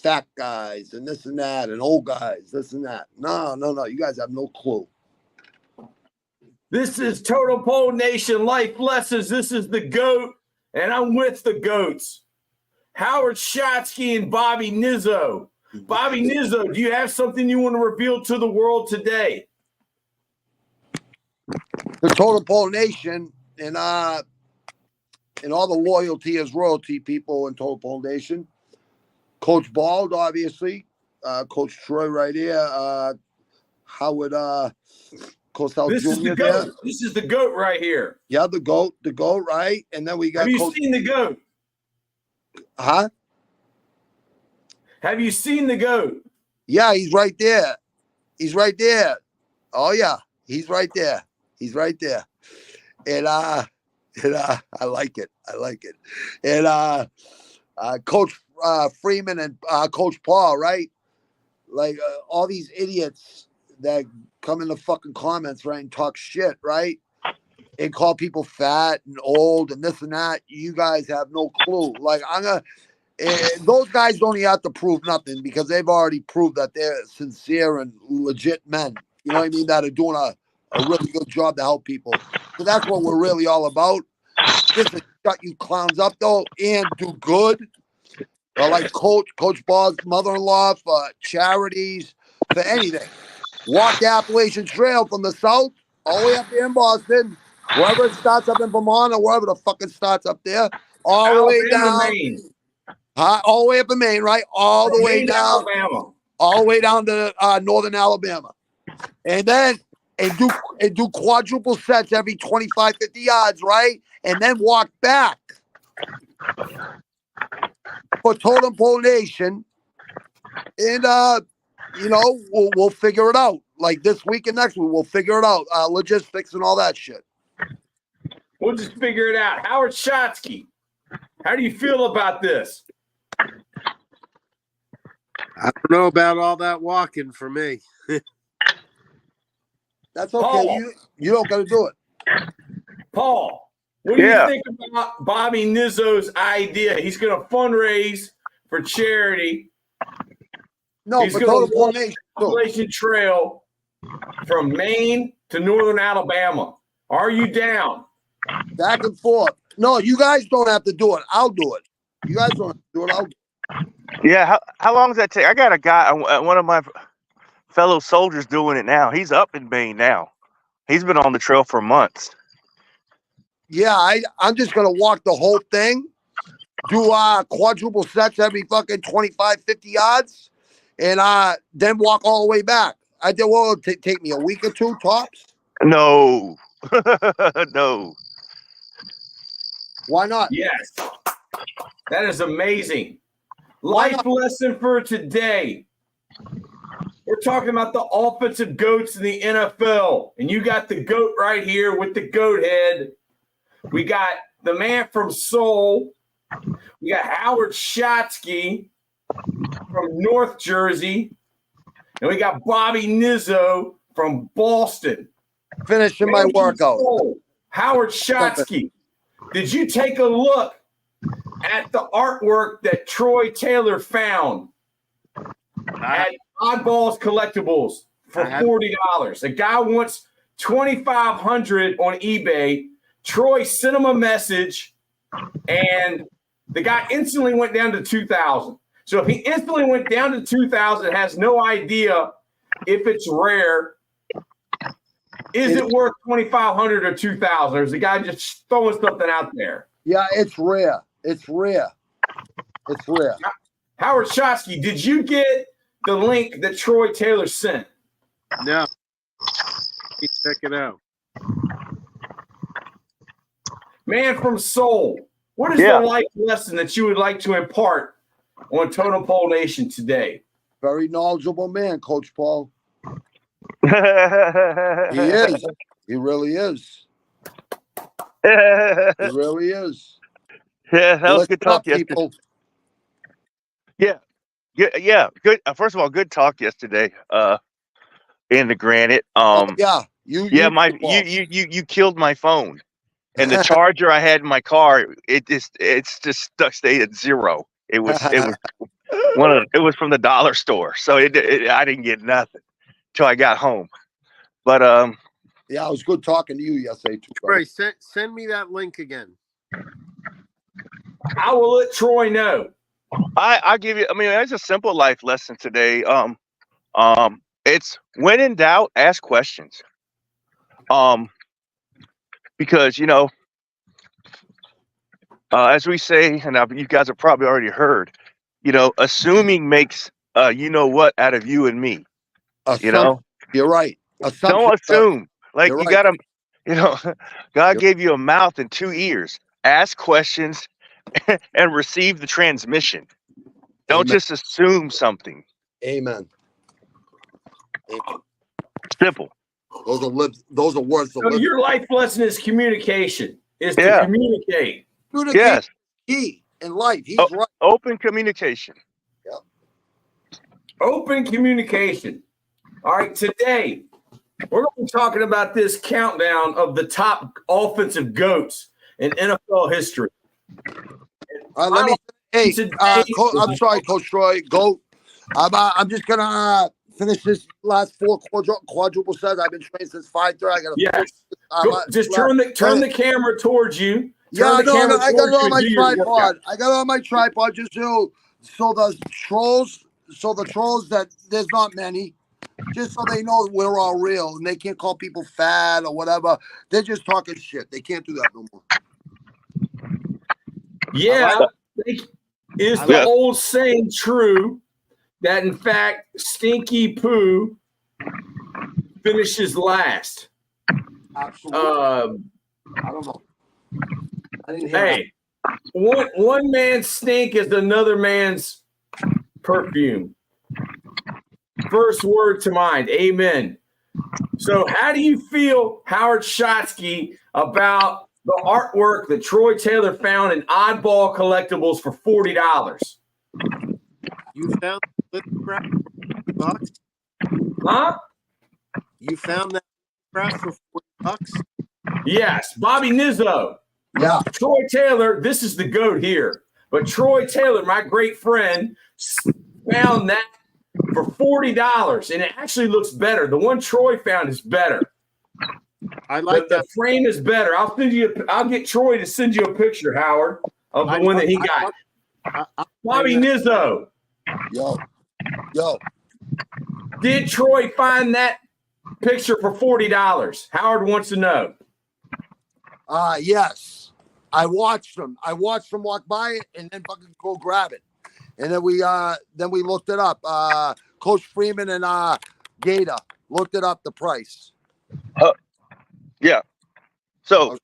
fat guys and this and that and old guys, this and that. No. You guys have no clue. This is Total Pole Nation Life Lessons. This is the GOAT, and I'm with the GOATs. Howard Shotsky and Bobby Nizzo. Bobby Nizzo, do you have something you want to reveal to the world today? The Total Pole Nation and all the loyalty as royalty people in Total Pole Nation. Coach Bald, obviously. Coach Troy right here. Howard Cosell This Jr. is the there. GOAT. This is the GOAT right here. Yeah, the GOAT, right? And then we got Have you seen the GOAT? Huh? Have you seen the GOAT? Yeah, he's right there. He's right there. Oh yeah, he's right there. He's right there. And I like it. I like it. And Coach Freeman and Coach Paul, right? Like all these idiots that come in the fucking comments, right, and talk shit, right? And call people fat and old and this and that. You guys have no clue. Like those guys don't even have to prove nothing because they've already proved that they're sincere and legit men. You know what I mean? That are doing a really good job to help people. So that's what we're really all about. Just to shut you clowns up though and do good. Like Coach Ball's mother-in-law for charities, for anything. Walk the Appalachian Trail from the south all the way up there in Boston, wherever it starts up in Vermont or wherever the fuck it starts up there, all the way down. Maine. All the way up in Maine, right? All the way down, Alabama. all the way down to northern Alabama, and then do quadruple sets every 25, 50 yards, right? And then walk back for Totem Pole Nation, and we'll figure it out. Like this week and next week, we'll figure it out. Logistics and all that shit. We'll just figure it out. Howard Shotsky, how do you feel about this? I don't know about all that walking for me. That's okay. You don't got to do it. Paul, what do you think about Bobby Nizzo's idea? He's going to fundraise for charity. No, he's going to walk the Appalachian Trail from Maine to northern Alabama. Are you down? Back and forth. No, you guys don't have to do it. I'll do it. You guys don't have to do it. I'll do it. Yeah, how long does that take? I got a guy, one of my fellow soldiers doing it now. He's up in Maine now. He's been on the trail for months. Yeah, I'm just going to walk the whole thing, do quadruple sets every fucking 25, 50 yards, and then walk all the way back. I think, well, it'll take me a week or two tops. No. No. Why not? Yes. That is amazing. Life lesson for today. We're talking about the offensive goats in the NFL. And you got the GOAT right here with the GOAT head. We got the man from Seoul. We got Howard Shotsky from North Jersey. And we got Bobby Nizzo from Boston. Finishing my workout. Howard Shotsky, did you take a look at the artwork that Troy Taylor found at Oddballs Collectibles for $40? The guy wants $2,500 on eBay. Troy sent him a message, and the guy instantly went down to $2,000. So if he instantly went down to $2,000, has no idea if it's rare, is it worth $2,500 or $2,000? Or is the guy just throwing something out there? Yeah, it's rare. It's rare. It's rare. Howard Shotsky, did you get the link that Troy Taylor sent? No. Check it out. Man from Seoul, what is the life lesson that you would like to impart on Totem Pole Nation today? Very knowledgeable man, Coach Paul. He is. He really is. He really is. Yeah, that was good talk yesterday. Yeah. Good. First of all, good talk yesterday. In the granite. You killed my phone, and the charger I had in my car, it's just stayed at zero. It was It was from the dollar store, so I didn't get nothing till I got home. But Yeah, it was good talking to you yesterday too. Troy, send me that link again. I will let Troy know. I give you. I mean, it's a simple life lesson today. It's when in doubt, ask questions. Because as we say, and you guys have probably already heard, assuming makes what out of you and me. You're right. Don't assume. Like you're you right. gotta, God gave you a mouth and 2 ears. Ask questions and receive the transmission. Don't Amen. just assume something. Amen. Simple. Those are words to So live. your life lesson is communication. Is to Yeah. communicate. Yes. Key in life. He's right. Open communication. Open communication. All right, today we're going to be talking about this countdown of the top offensive GOATs in NFL history. All right, I'm sorry, Coach Troy. Go. I'm just gonna finish this last 4 quadruple sets. I've been trained since 5:30. I gotta. Yes. Just turn the camera towards you. Yeah, I got it on my tripod. I got it on my tripod just so the trolls that there's not many, just so they know we're all real and they can't call people fat or whatever. They're just talking shit. They can't do that no more. Yeah, is the old saying true that in fact Stinky Poo finishes last? Absolutely. I don't know. I didn't hear Hey, one man's stink is another man's perfume. First word to mind. Amen. So how do you feel, Howard Shotsky, about the artwork that Troy Taylor found in Oddball Collectibles for $40? You found $40? Huh? You found that crap for $40? Yes, Bobby Nizzo. Yeah. Troy Taylor, this is the GOAT here. But Troy Taylor, my great friend, found that for $40, and it actually looks better. The one Troy found is better. I like the frame is better. I'll get Troy to send you a picture, Howard, of the one that he got. Bobby Nizzo. Yo. Did Troy find that picture for $40? Howard wants to know. Yes. I watched them walk by it and then fucking go grab it. And then we looked it up. Coach Freeman and Gator looked it up, the price. Yeah. So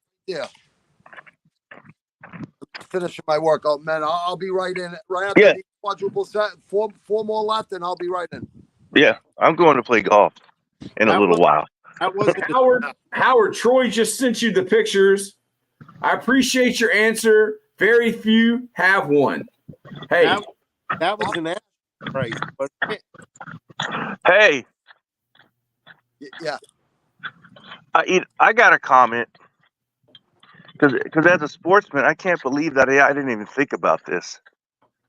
finishing my workout, man. I'll be right in right after the quadruple set. Four more left, and I'll be right in. Yeah, I'm going to play golf in a little while. Howard, Troy just sent you the pictures. I appreciate your answer. Very few have one. Hey, that was an ass price. Hey. Yeah. I got a comment because as a sportsman, I can't believe that I didn't even think about this.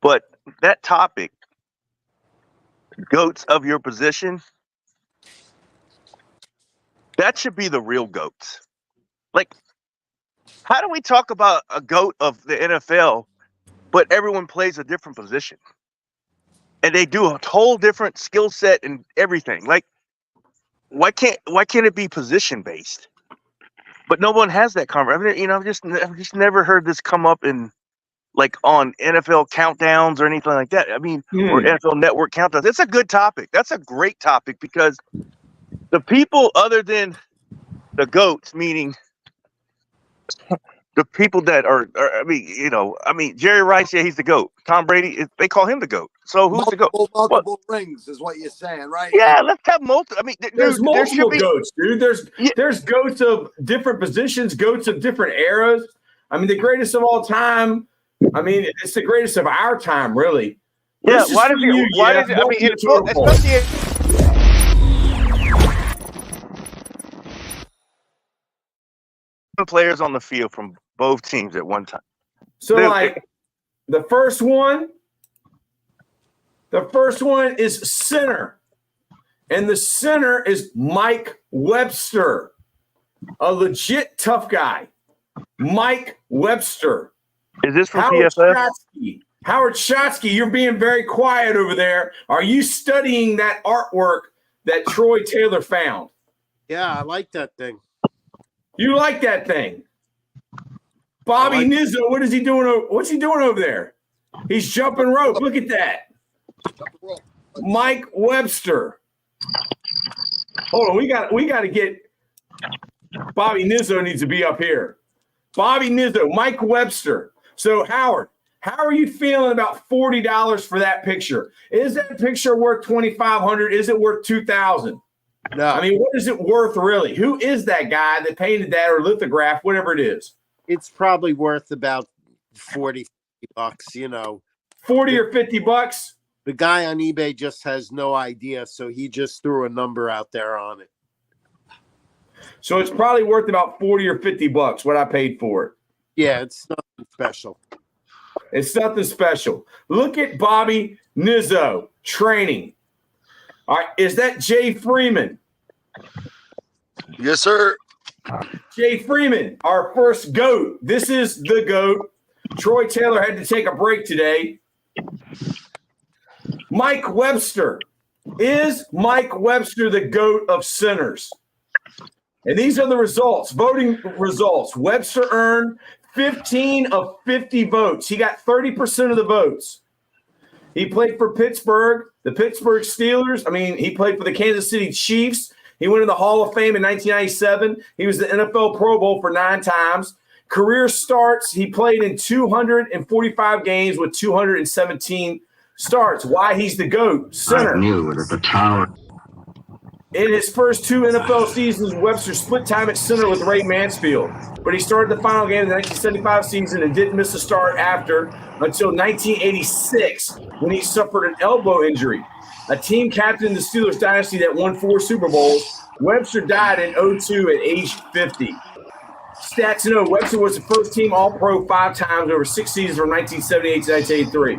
But that topic, GOATs of your position, that should be the real GOATs. Like, how do we talk about a GOAT of the NFL, but everyone plays a different position? And they do a whole different skill set and everything. Like, why can't it be position based? But no one has that conversation. I've just never heard this come up in like on NFL countdowns or anything like that. I mean, or NFL Network countdowns. It's a good topic. That's a great topic because the people other than the GOATs, meaning the people that are Jerry Rice, yeah, he's the GOAT. Tom Brady, they call him the GOAT. So who's the GOAT? Multiple rings is what you're saying, right? Yeah, let's have multiple. I mean, there's multiple GOATs, dude. There's GOATs of different positions, GOATs of different eras. I mean, the greatest of all time. I mean, it's the greatest of our time, really. Yeah, why does it? I mean, especially players on the field from both teams at one time. So, like, the first one The first one is center. And the center is Mike Webster, a legit tough guy. Mike Webster. Is this from Howard PFF? Shotsky. Howard Shotsky, you're being very quiet over there. Are you studying that artwork that Troy Taylor found? Yeah, I like that thing. You like that thing. Bobby I like Nizzo, what is he doing? What's he doing over there? He's jumping rope. Look at that. Mike Webster. Hold on, we got to get Bobby Nizzo needs to be up here. Bobby Nizzo, Mike Webster. So Howard, how are you feeling about $40 for that picture? Is that picture worth $2,500? Is it worth $2,000? No, I mean, what is it worth really? Who is that guy that painted that or lithograph, whatever it is? it's probably worth about 40 bucks. You know, 40 or 50 bucks? the guy on eBay just has no idea, so he just threw a number out there on it. So it's probably worth about 40 or 50 bucks what I paid for it. Yeah, it's nothing special. It's nothing special. Look at Bobby Nizzo training. All right, is that Jay Freeman? Yes, sir. Jay Freeman, our first GOAT. This is the GOAT. Troy Taylor had to take a break today. Mike Webster. Is Mike Webster the GOAT of centers? And these are the results, voting results. Webster earned 15 of 50 votes. He got 30% of the votes. He played for Pittsburgh, the Pittsburgh Steelers. I mean, he played for the Kansas City Chiefs. He went in the Hall of Fame in 1997. He was the NFL Pro Bowl for 9 times. Career starts, he played in 245 games with 217 starts. Why he's the GOAT? Center. I knew it at the tower. In his first 2 NFL seasons, Webster split time at center with Ray Mansfield. But he started the final game of the 1975 season and didn't miss a start after until 1986 when he suffered an elbow injury. A team captain in the Steelers dynasty that won 4 Super Bowls, Webster died in 2002 at age 50. Stats to know, Webster was the first team All-Pro 5 times over 6 seasons from 1978 to 1983.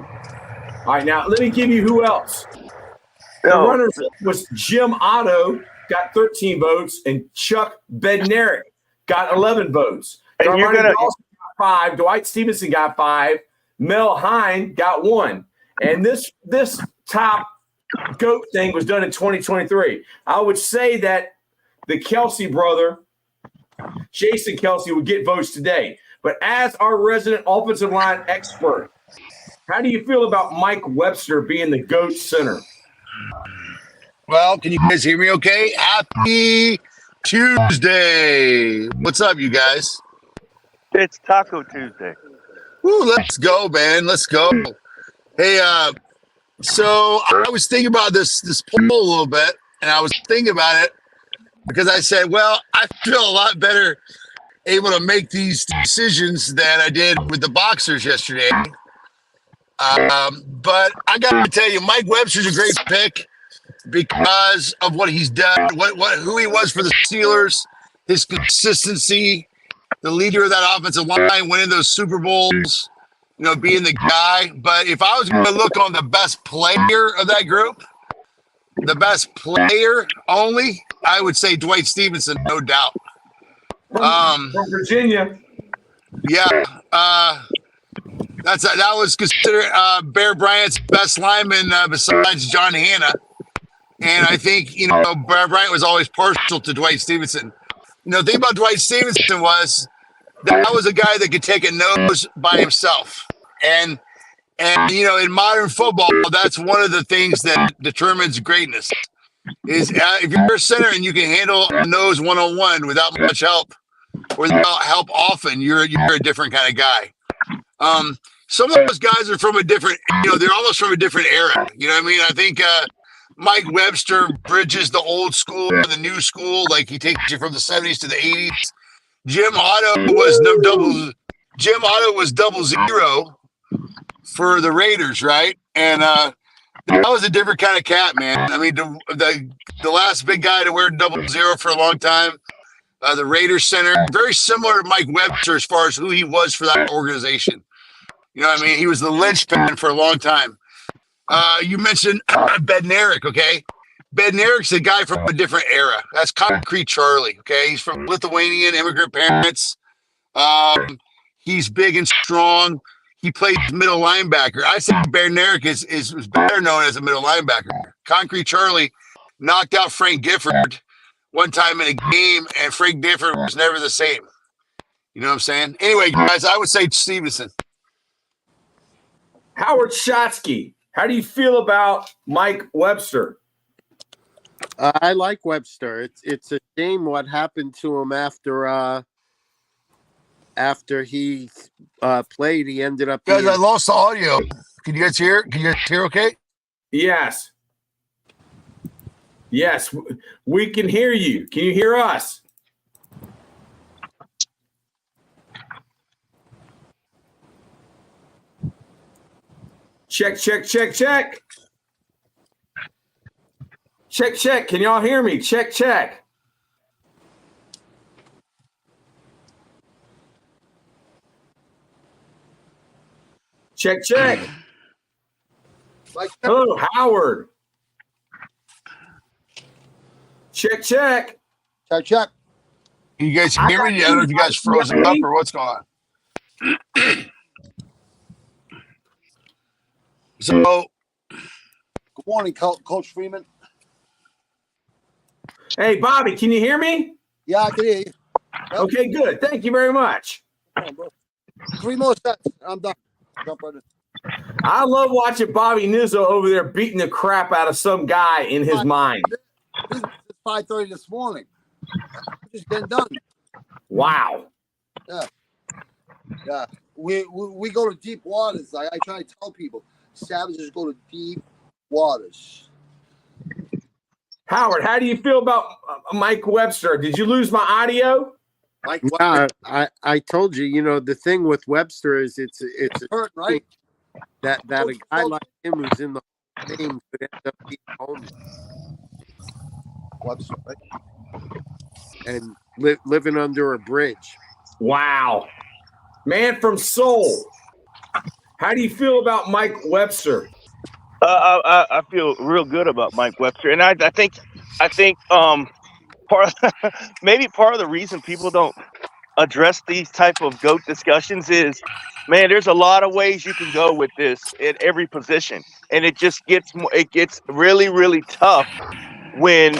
All right, now let me give you who else. The runners was Jim Otto, got 13 votes, and Chuck Bednarik got 11 votes. And you're gonna Dawson got 5, Dwight Stevenson got 5, Mel Hine got 1. And this top GOAT thing was done in 2023. I would say that the Kelsey brother, Jason Kelsey, would get votes today. But as our resident offensive line expert, how do you feel about Mike Webster being the GOAT center? Well, can you guys hear me okay? Happy Tuesday. What's up, you guys? It's Taco Tuesday. Woo, let's go, man. Let's go. Hey, so I was thinking about this poll a little bit, and I was thinking about it because I said, well, I feel a lot better able to make these decisions than I did with the boxers yesterday. But I got to tell you, Mike Webster's a great pick because of what he's done, who he was for the Steelers, his consistency, the leader of that offensive line, winning those Super Bowls, you know, being the guy. But if I was going to look on the best player of that group, the best player only, I would say Dwight Stevenson, no doubt. From Virginia. Yeah. That was considered Bear Bryant's best lineman besides John Hanna. And I think, you know, Bear Bryant was always partial to Dwight Stevenson. You know, the thing about Dwight Stevenson was that was a guy that could take a nose by himself. And you know, in modern football, that's one of the things that determines greatness is if you're a center and you can handle a nose one-on-one without much help or without help often, you're a different kind of guy. Some of those guys are from a different, you know, they're almost from a different era. You know what I mean? I think Mike Webster bridges the old school to the new school. Like he takes you from the 70s to the 80s. Jim Otto was 00 for the Raiders, right? And that was a different kind of cat, man. I mean, the last big guy to wear 00 for a long time, the Raiders center, very similar to Mike Webster as far as who he was for that organization. You know what I mean? He was the linchpin for a long time. You mentioned Bednarik, okay? Bednarik's a guy from a different era. That's Concrete Charlie, okay? He's from Lithuanian immigrant parents. He's big and strong. He plays middle linebacker. I think Bednarik is better known as a middle linebacker. Concrete Charlie knocked out Frank Gifford one time in a game, and Frank Gifford was never the same. You know what I'm saying? Anyway, guys, I would say Stevenson. Howard Shotsky, how do you feel about Mike Webster? I like Webster. It's a shame what happened to him after he played. He ended up Guys, I lost the audio. Can you guys hear? Can you guys hear okay? Yes. Yes, we can hear you. Can you hear us? Check, check, check, check. Check, check. Can y'all hear me? Check, check. Check, check. Hello, Howard. Check, check. Check, check. Can you guys hear me? I don't know if you guys frozen up or what's going on. So, Good morning, Coach Freeman. Hey, Bobby, can you hear me? Yeah, I can hear you. Okay, good. Thank you very much. Come on, bro. 3 more sets. I'm done. Jump right in. I love watching Bobby Nizzo over there beating the crap out of some guy in his mind. This is 5:30 this morning. Just getting done. Wow. Yeah. We go to deep waters. I try to tell people, savages go to deep waters. Howard, how do you feel about Mike Webster? Did you lose my audio? Like Yeah, I told you, you know, the thing with Webster is it's hurt, right? that a guy like him who's in the Hall of Fame could end up being homeless Webster, right? and living under a bridge. Wow. Man from Seoul. How do you feel about Mike Webster? I feel real good about Mike Webster, and I think part maybe part of the reason people don't address these type of GOAT discussions is, man, there's a lot of ways you can go with this at every position, and it just gets really, really tough when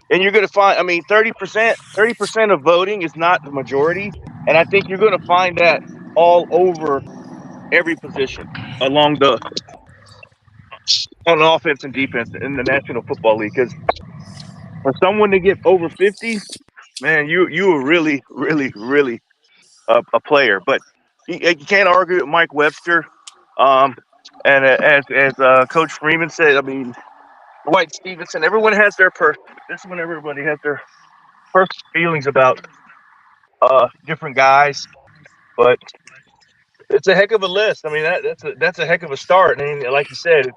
and you're going to find 30% of voting is not the majority, and I think you're going to find that all over every position on offense and defense in the National Football League. Because for someone to get over 50, man, you were really, really, really a player. But you can't argue with Mike Webster. And as Coach Freeman said, Dwight Stevenson. Everybody has their personal feelings about different guys, but it's a heck of a list. That's a heck of a start. And like you said,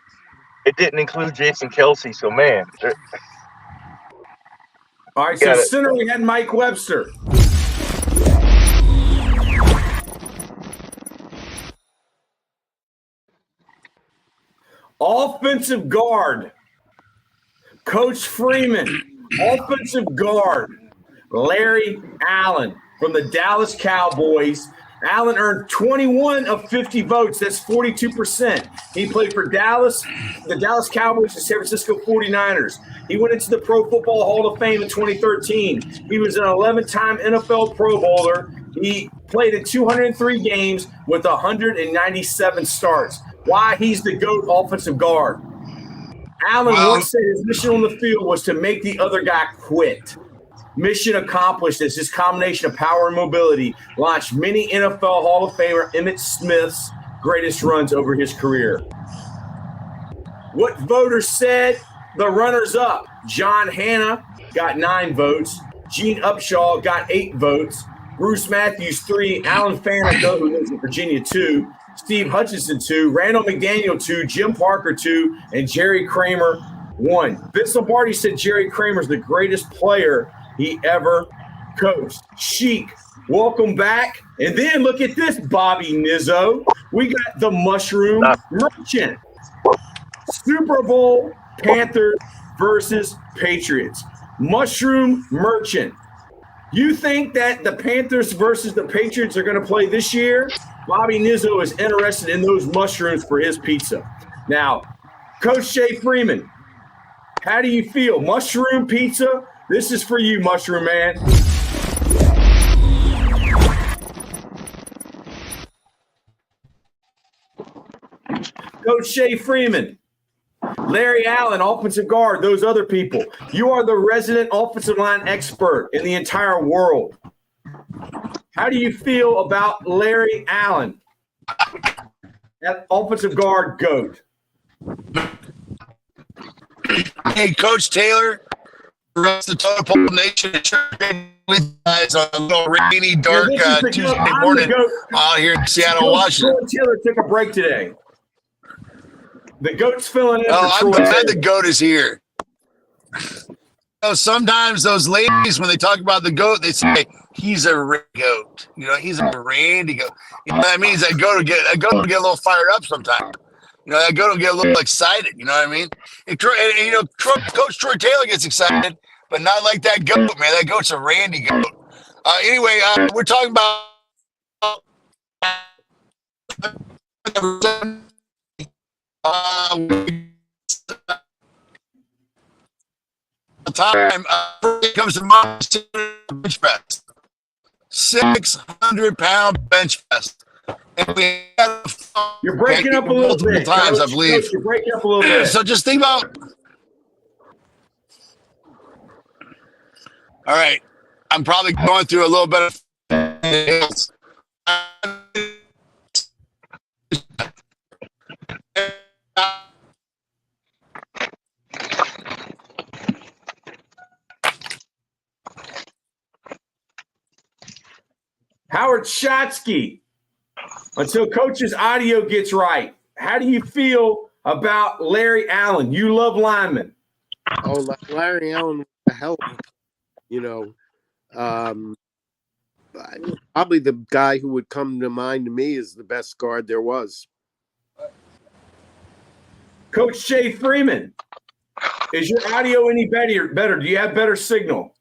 it didn't include Jason Kelce. So, man. All right, so center we had Mike Webster. Offensive guard, Coach Freeman. Offensive guard, Larry Allen from the Dallas Cowboys. Allen earned 21 of 50 votes. That's 42%. He played for Dallas, the Dallas Cowboys, and San Francisco 49ers. He went into the Pro Football Hall of Fame in 2013. He was an 11-time NFL Pro Bowler. He played in 203 games with 197 starts. Why he's the GOAT offensive guard. Allen once said his mission on the field was to make the other guy quit. Mission accomplished as his combination of power and mobility launched many NFL Hall of Famer Emmitt Smith's greatest runs over his career. What voters said? The runners-up. John Hanna got 9 votes. Gene Upshaw got 8 votes. Bruce Matthews 3. Alan Faneca, who lives in Virginia, 2. Steve Hutchinson 2. Randall McDaniel 2. Jim Parker 2. And Jerry Kramer 1. Vince Lombardi said Jerry Kramer's the greatest player he ever Coach Sheik, welcome back. And then look at this, Bobby Nizzo. We got the Mushroom Merchant. Super Bowl Panthers versus Patriots. Mushroom Merchant. You think that the Panthers versus the Patriots are going to play this year? Bobby Nizzo is interested in those mushrooms for his pizza. Now, Coach Shay Freeman, how do you feel? Mushroom pizza? This is for you, Mushroom Man. Coach Shay Freeman, Larry Allen, offensive guard, those other people. You are the resident offensive line expert in the entire world. How do you feel about Larry Allen, that offensive guard GOAT? Hey, Coach Taylor, the rest of the Total Pole Nation, with guys on a little rainy, dark Tuesday morning out here in Seattle, Washington. Troy Taylor took a break today. The GOAT's filling in for I'm Troy glad Taylor. the GOAT is here. Sometimes those ladies, when they talk about the GOAT, they say he's a goat. He's a randy goat. That means that goat will get a little fired up sometimes. That goat will get a little excited. You know what I mean? Coach Troy Taylor gets excited, but not like that goat, man. That goat's a randy goat. Anyway, we're talking about time it comes to my bench press, 600-pound bench press, and we had You're breaking up a little multiple bit. times, Coach. I believe. Coach, you're breaking up a little bit. So just think about. All right, I'm probably going through a little bit of hills. Howard Shotsky, until Coach's audio gets right, how do you feel about Larry Allen? You love linemen. Oh, Larry Allen was a hell of probably the guy who would come to mind to me is the best guard there was. Coach Shay Freeman, is your audio any better? Do you have better signal?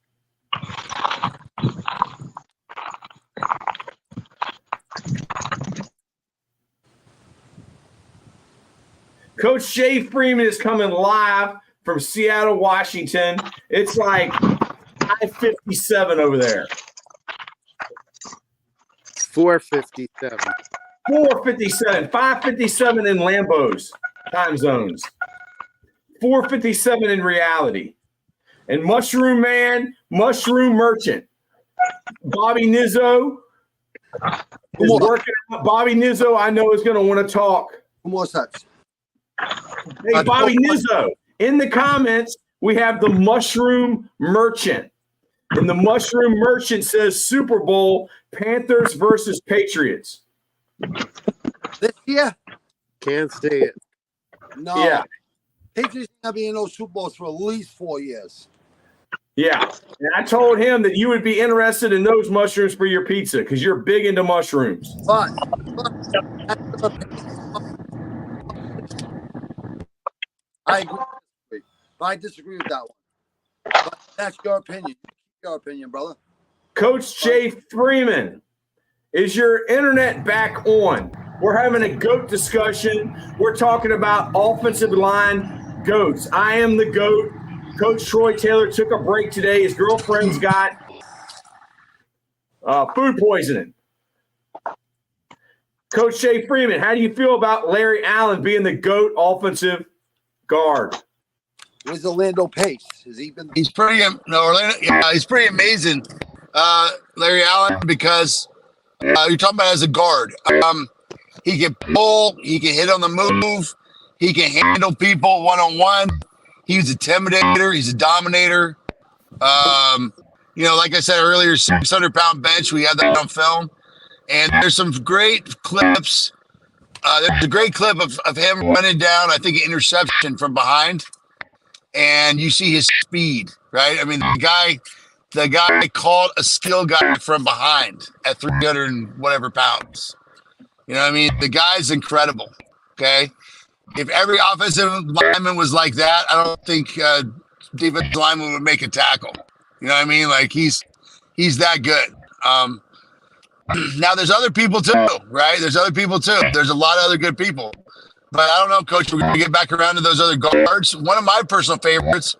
Coach Shay Freeman is coming live from Seattle, Washington. It's like 5:57 over there. 4:57. 4:57, 5:57 in Lambeau's time zones. 4:57 in reality. And Mushroom Man, Mushroom Merchant, Bobby Nizzo is working out. Bobby Nizzo, I know, is going to want to talk. Two more sets. Hey, Bobby Nizzo, in the comments, we have the Mushroom Merchant. And the Mushroom Merchant says Super Bowl, Panthers versus Patriots. This year? Can't say it. No. Yeah. Patriots not be in those Super Bowls for at least 4 years. Yeah. And I told him that you would be interested in those mushrooms for your pizza because you're big into mushrooms. But I agree. But I disagree with that one. But that's your opinion. Your opinion, brother. Coach Jay Freeman, is your internet back on? We're having a GOAT discussion. We're talking about offensive line GOATs. I am the GOAT. Coach Troy Taylor took a break today. His girlfriend's got food poisoning. Coach Jay Freeman, how do you feel about Larry Allen being the GOAT offensive guard? Where's Orlando Pace? Has he been? He's pretty he's pretty amazing, Larry Allen, because you're talking about as a guard. He can pull, he can hit on the move, he can handle people one-on-one. He's a intimidator, he's a dominator. Like I said earlier, 600-pound bench, we had that on film. And there's some great clips. There's a great clip of him running down, I think, an interception from behind. And you see his speed, right? I mean, the guy the guy called a skill guy from behind at 300 and whatever pounds. You know what I mean? The guy's incredible. Okay. If every offensive lineman was like that, I don't think defensive lineman would make a tackle. You know what I mean? Like he's that good. Now there's other people too, right? There's other people too. There's a lot of other good people. But I don't know, Coach. We're gonna get back around to those other guards. One of my personal favorites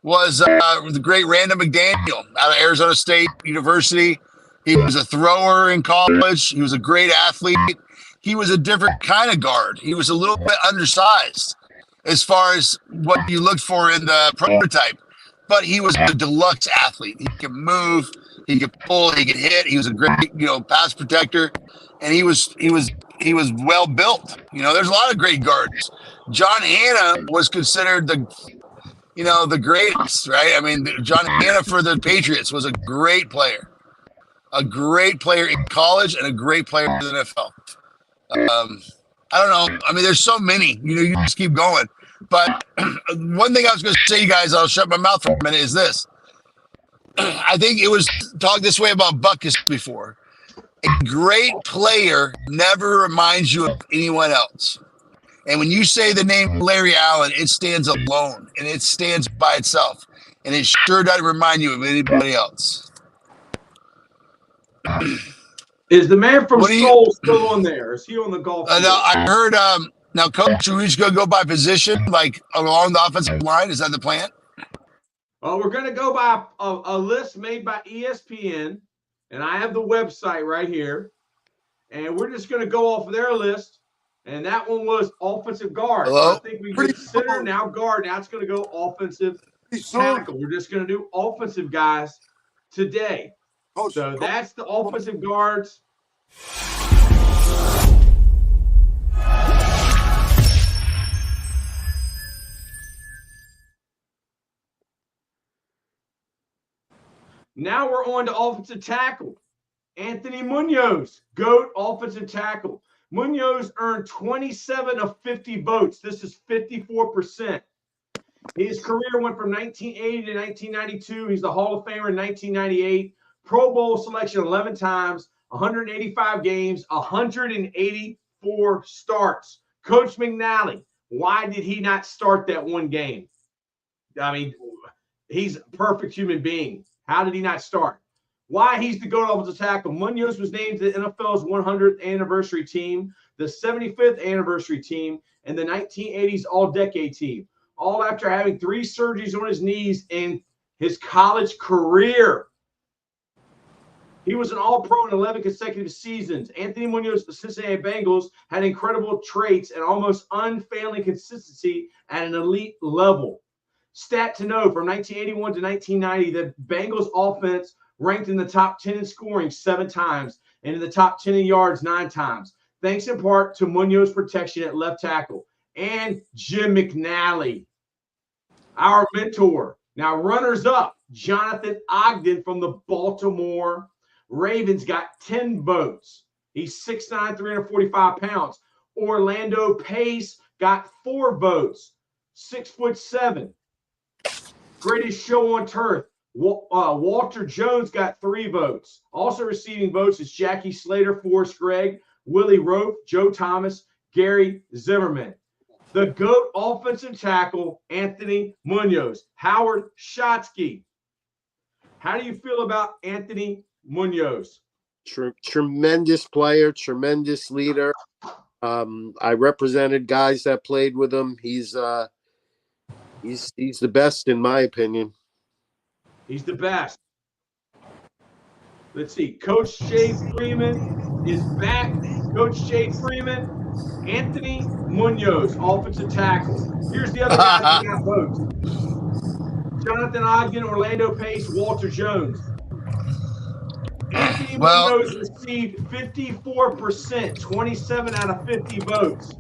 was the great Randall McDaniel out of Arizona State University. He was a thrower in college. He was a great athlete. He was a different kind of guard. He was a little bit undersized as far as what you looked for in the prototype. But he was a deluxe athlete. He could move, he could pull, he could hit. He was a great, pass protector, and he was well built. There's a lot of great guards. John Hanna was considered the greatest, right? I mean, John Hanna for the Patriots was a great player in college and a great player in the NFL. I don't know. I mean, there's so many. You just keep going. But one thing I was going to say, you guys, I'll shut my mouth for a minute, is this. I think it was talked this way about Butkus before. A great player never reminds you of anyone else. And when you say the name Larry Allen, it stands alone, and it stands by itself. And it sure doesn't remind you of anybody else. Is the man from Seoul still on there? Is he on the golf field? No, I heard now, Coach, are we just going to go by position, like along the offensive line? Is that the plan? Well, we're going to go by a list made by ESPN, and I have the website right here. And we're just going to go off of their list. And that one was offensive guard. Hello? I think we did center, now guard. Now it's going to go offensive tackle. We're just going to do offensive guys today. So that's the offensive guards. Now we're on to offensive tackle. Anthony Munoz, GOAT offensive tackle. Munoz earned 27 of 50 votes. This is 54%. His career went from 1980 to 1992. He's the Hall of Famer in 1998. Pro Bowl selection 11 times, 185 games, 184 starts. Coach McNally, why did he not start that one game? I mean, he's a perfect human being. How did he not start? Why he's the GOAT offensive tackle. Munoz was named to the NFL's 100th anniversary team, the 75th anniversary team, and the 1980s All-Decade team, all after having 3 surgeries on his knees in his college career. He was an All-Pro in 11 consecutive seasons. Anthony Munoz, the Cincinnati Bengals, had incredible traits and almost unfailing consistency at an elite level. Stat to know, from 1981 to 1990, the Bengals offense ranked in the top 10 in scoring 7 times and in the top 10 in yards 9 times, thanks in part to Munoz's protection at left tackle and Jim McNally, our mentor. Now, runners up, Jonathan Ogden from the Baltimore Ravens got 10 votes. He's 6'9", 345 pounds. Orlando Pace got 4 votes, 6'7". Greatest show on turf. Walter Jones got 3 votes. Also receiving votes is Jackie Slater, Forrest Gregg, Willie Rope, Joe Thomas, Gary Zimmerman. The GOAT offensive tackle, Anthony Munoz. Howard Shotsky. How do you feel about Anthony Munoz? Tremendous player, tremendous leader. I represented guys that played with him. He's the best in my opinion. He's the best. Let's see. Coach Jay Freeman is back. Coach Jay Freeman, Anthony Munoz, offensive tackle. Here's the other guys who got votes. Jonathan Ogden, Orlando Pace, Walter Jones. Anthony Munoz received 54%, 27 out of 50 votes.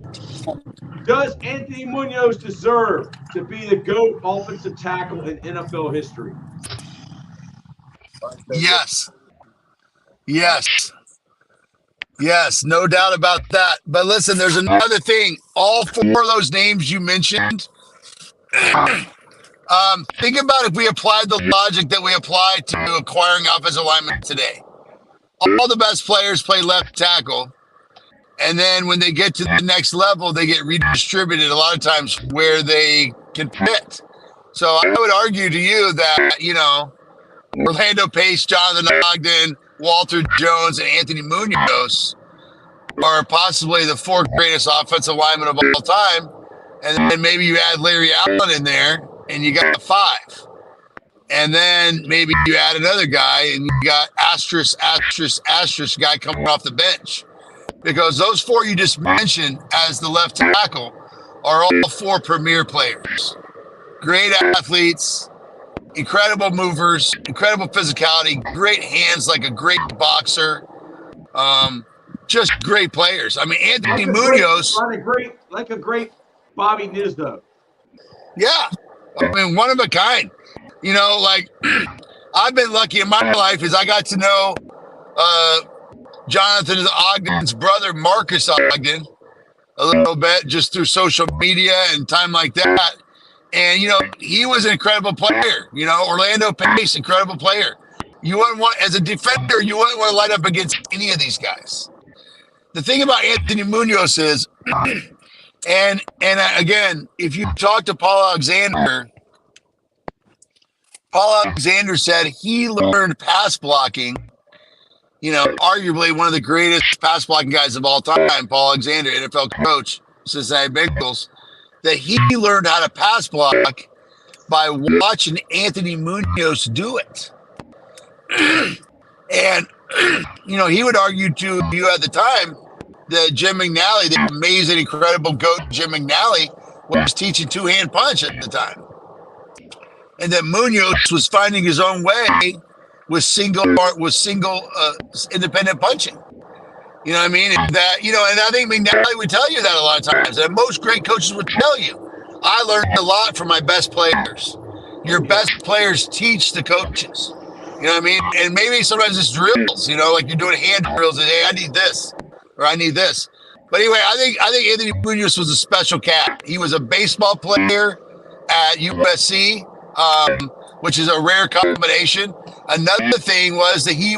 Does Anthony Munoz deserve to be the GOAT offensive tackle in NFL history? Yes. Yes. Yes, no doubt about that. But listen, there's another thing. All 4 of those names you mentioned Think about if we applied the logic that we apply to acquiring offensive linemen today. All the best players play left tackle, and then when they get to the next level, they get redistributed a lot of times where they can fit. So I would argue to you that, Orlando Pace, Jonathan Ogden, Walter Jones, and Anthony Munoz are possibly the 4 greatest offensive linemen of all time. And then maybe you add Larry Allen in there, and you got 5. And then maybe you add another guy, and you got asterisk guy coming off the bench. Because those 4 you just mentioned as the left tackle are all 4 premier players. Great athletes, incredible movers, incredible physicality, great hands like a great boxer. Just great players. I mean, Anthony Munoz. Like a great Bobby Nizzo. Yeah. I mean, one of a kind. I've been lucky in my life is I got to know Jonathan Ogden's brother, Marcus Ogden, a little bit just through social media and time like that. And, he was an incredible player. Orlando Pace, incredible player. You wouldn't want, as a defender, you wouldn't want to line up against any of these guys. The thing about Anthony Munoz is, and again, if you talk to Paul Alexander said he learned pass blocking, arguably one of the greatest pass blocking guys of all time, Paul Alexander, NFL coach, Cincinnati Bengals, that he learned how to pass block by watching Anthony Munoz do it. And, he would argue to you at the time that Jim McNally, the amazing, incredible GOAT Jim McNally, was teaching 2-hand punch at the time. And that Munoz was finding his own way with single independent punching. You know what I mean? And that, and I think McNally would tell you that a lot of times. And most great coaches would tell you, I learned a lot from my best players. Your best players teach the coaches. You know what I mean? And maybe sometimes it's drills, like you're doing hand drills and, hey, I need this or I need this. But anyway, I think Anthony Munoz was a special cat. He was a baseball player at USC, which is a rare combination. Another thing was that he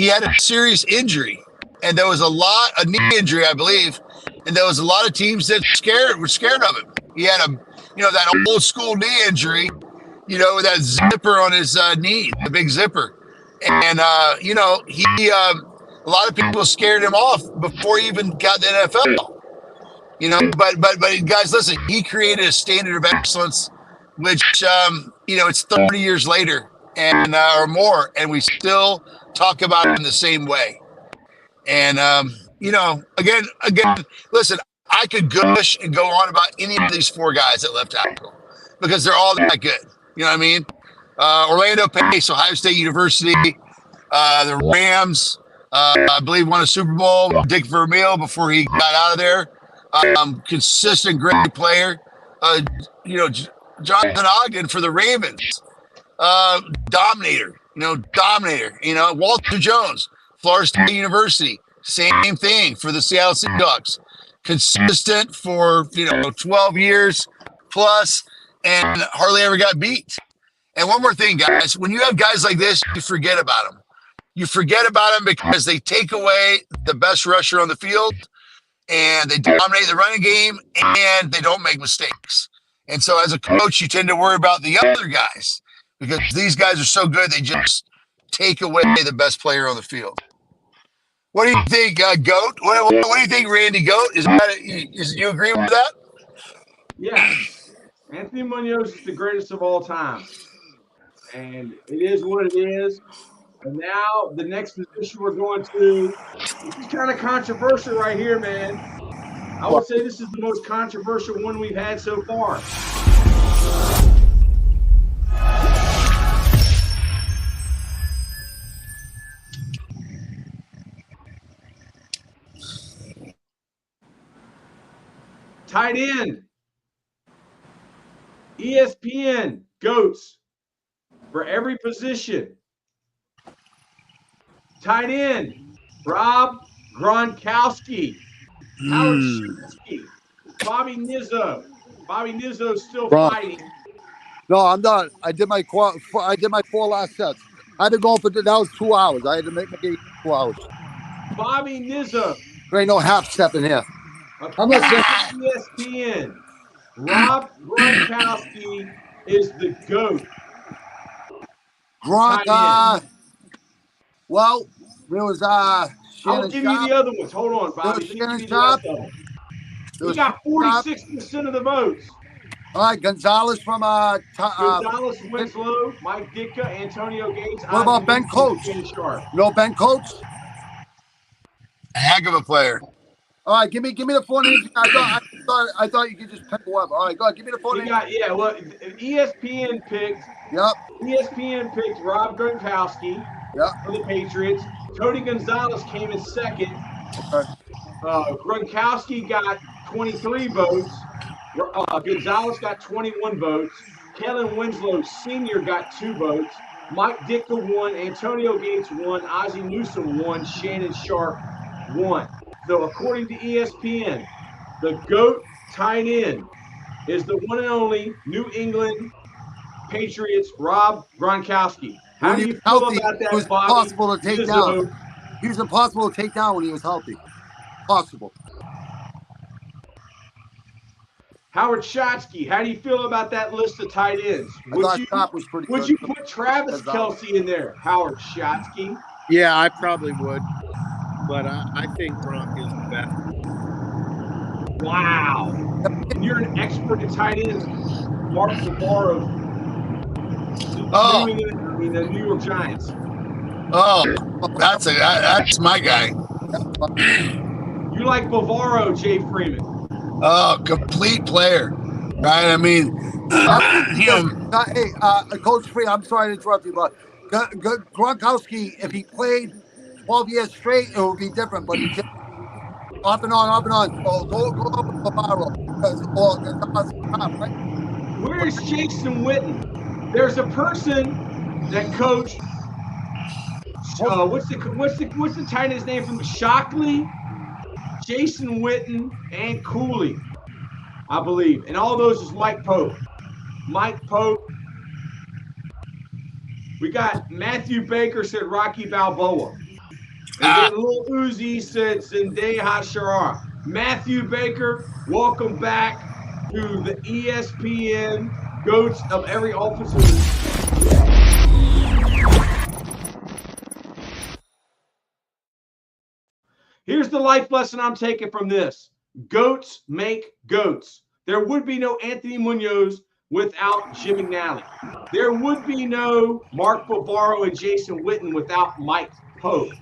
had a serious injury, and there was a knee injury, I believe, and there was a lot of teams that were scared of him. He had that old school knee injury, with that zipper on his knee, the big zipper. And, a lot of people scared him off before he even got the NFL. But guys, listen, he created a standard of excellence, which, it's 30 years later and or more, and we still talk about it in the same way. And, again, listen, I could gush and go on about any of these 4 guys at left tackle because they're all that good. You know what I mean? Orlando Pace, Ohio State University, the Rams, I believe won a Super Bowl with Dick Vermeil before he got out of there. Consistent, great player. Jonathan Ogden for the Ravens, dominator. Walter Jones, Florida State University, same thing for the Seattle Seahawks. Consistent for 12 years plus, and hardly ever got beat. And one more thing, guys, when you have guys like this, you forget about them. You forget about them because they take away the best rusher on the field, and they dominate the running game, and they don't make mistakes. And so as a coach, you tend to worry about the other guys because these guys are so good, they just take away the best player on the field. What do you think, Goat? What do you think, Randy Goat? You agree with that? Yeah. Anthony Munoz is the greatest of all time. And it is what it is. And now the next position we're going to, this is kind of controversial right here, man. I would say this is the most controversial one we've had so far. Tight end. ESPN GOATs for every position. Tight end, Rob Gronkowski, Howard Shimsky, Bobby Nizzo, Bobby Nizzo's still Gronk. fighting. No, I'm done. I did my 4 last sets. I've been going for that was 2 hours. I had to make my game 2 hours. Bobby Nizzo. There ain't no half step in here. According to ESPN, Rob Gronkowski is the GOAT. Gronk, Tight well, there was I'll Shannon give you Sharp. the other ones. Hold on, Bobby. There was Let me Shannon give you the rest Sharp. of them. There He was got Shannon Sharp. 46% of the votes. All right, Gonzalez from Gonzalez, Winslow, Mike Ditka, Antonio Gates. what about Ben Coates? Sharp. No Ben Coates. A heck of a player. All right, give me the 4 names. I thought you could just pick whoever. All right, go ahead. Give me the 4 We names. got ESPN picked. Yep. ESPN picked Rob Gronkowski for the Patriots. Tony Gonzalez came in second. Okay. Gronkowski got 23 votes. Gonzalez got 21 votes. Kellen Winslow Sr. got 2 votes. Mike Ditka won. Antonio Gates won. Ozzie Newsome won. Shannon Sharp won. So according to ESPN, the GOAT tight end is the one and only New England Patriots Rob Gronkowski. How do you feel about that, It was Bobby? impossible to take down. He was impossible to take down when he was healthy. Possible. Howard Shotsky, how do you feel about that list of tight ends? I thought Sharp was pretty Would good. you put Travis Kelce in there, Howard Shotsky? Yeah, I probably would. But I think Gronk is the best. Wow. And you're an expert in tight ends. Mark Bavaro of the New York Giants. Oh, that's my guy. You like Bavaro, Jay Freeman. Oh, complete player. Right? I mean, Coach Free, I'm sorry to interrupt you, but Gronkowski, if he played 12 years straight, it would be different. But he just off and on. So go up with Bavaro. Right? Where's Jason Witten? There's a person that coached. What's the tight end's name from Shockley? Jason Witten and Cooley, I believe. And all those is Mike Pope. Mike Pope. We got Matthew Baker said Rocky Balboa. And then Lil Uzi said Zendaya Hashara. Matthew Baker, welcome back to the ESPN GOATs of every offensive. Here's the life lesson I'm taking from this. GOATs make GOATs. There would be no Anthony Munoz without Jim McNally. There would be no Mark Bavaro and Jason Witten without Mike Pope.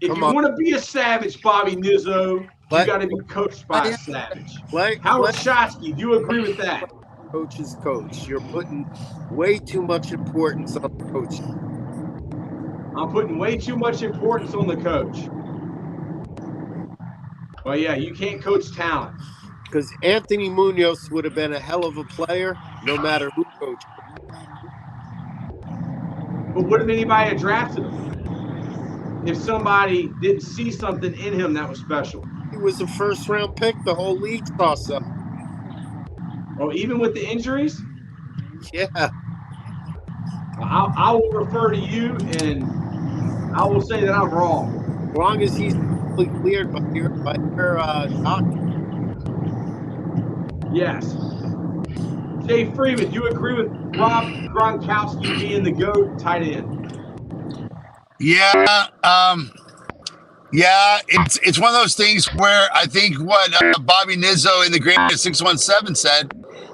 If you want to be a savage, Bobby Nizzo, you got to be coached by a savage. Howard Shotsky, do you agree with that? Coach is coach. You're putting way too much importance on the coach. I'm putting way too much importance on the coach. Well, yeah, you can't coach talent. Because Anthony Munoz would have been a hell of a player no matter who coached him. But what if anybody had drafted him? If somebody didn't see something in him that was special. He was a first-round pick. The whole league tossed up. Oh, even with the injuries? Yeah. I will refer to you, and I will say that I'm wrong. As long as he's cleared by your doctor. Yes. Jay Freeman, do you agree with Rob Gronkowski being the GOAT tight end? Yeah. It's one of those things where I think what Bobby Nizzo in the Great 617 said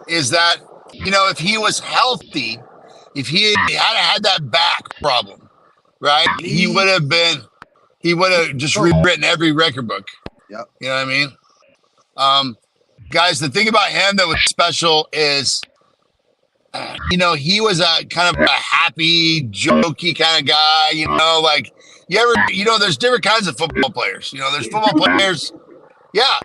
is that, if he was healthy, if he had that back problem, right, he would have just rewritten every record book. Yeah. You know what I mean? Guys, the thing about him that was special is, he was a kind of a happy, jokey kind of guy, like there's different kinds of football players. There's football players. Yeah.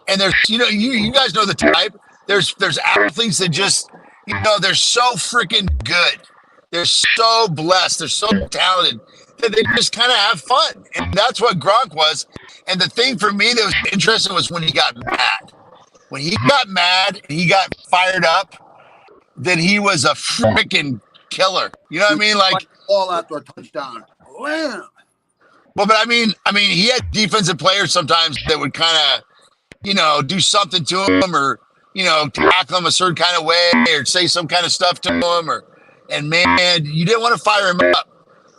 And there's, you guys know the type. There's athletes that just, they're so freaking good. They're so blessed. They're so talented that they just kind of have fun. And that's what Gronk was. And the thing for me that was interesting was when he got mad. when he got mad and he got fired up, then he was a freaking killer. You know what I mean? Like, all after a touchdown. Wham! well, but I mean, he had defensive players sometimes that would kind of, do something to him, or tackle him a certain kind of way, or say some kind of stuff to him, and man, you didn't want to fire him up,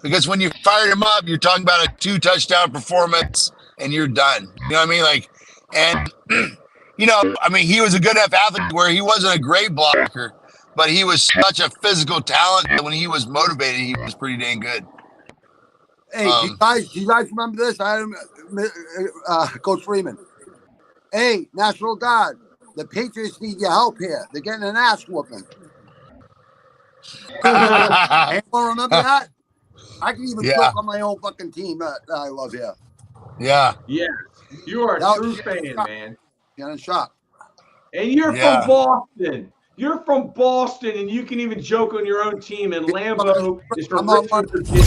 because when you fired him up, you're talking about a 2-touchdown performance and you're done. You know what I mean? Like, and he was a good enough athlete where he wasn't a great blocker, but he was such a physical talent that when he was motivated, he was pretty dang good. Hey, do you guys remember this? Coach Freeman. Hey, National Guard, the Patriots need your help here. They're getting an ass whooping. Anyone remember that? I can even joke on my own fucking team that I love here. Yeah. Yeah. You are a true fan, man. Getting shot. And you're from Boston. You're from Boston, and you can even joke on your own team. And Lambeau is from Richmond, Virginia.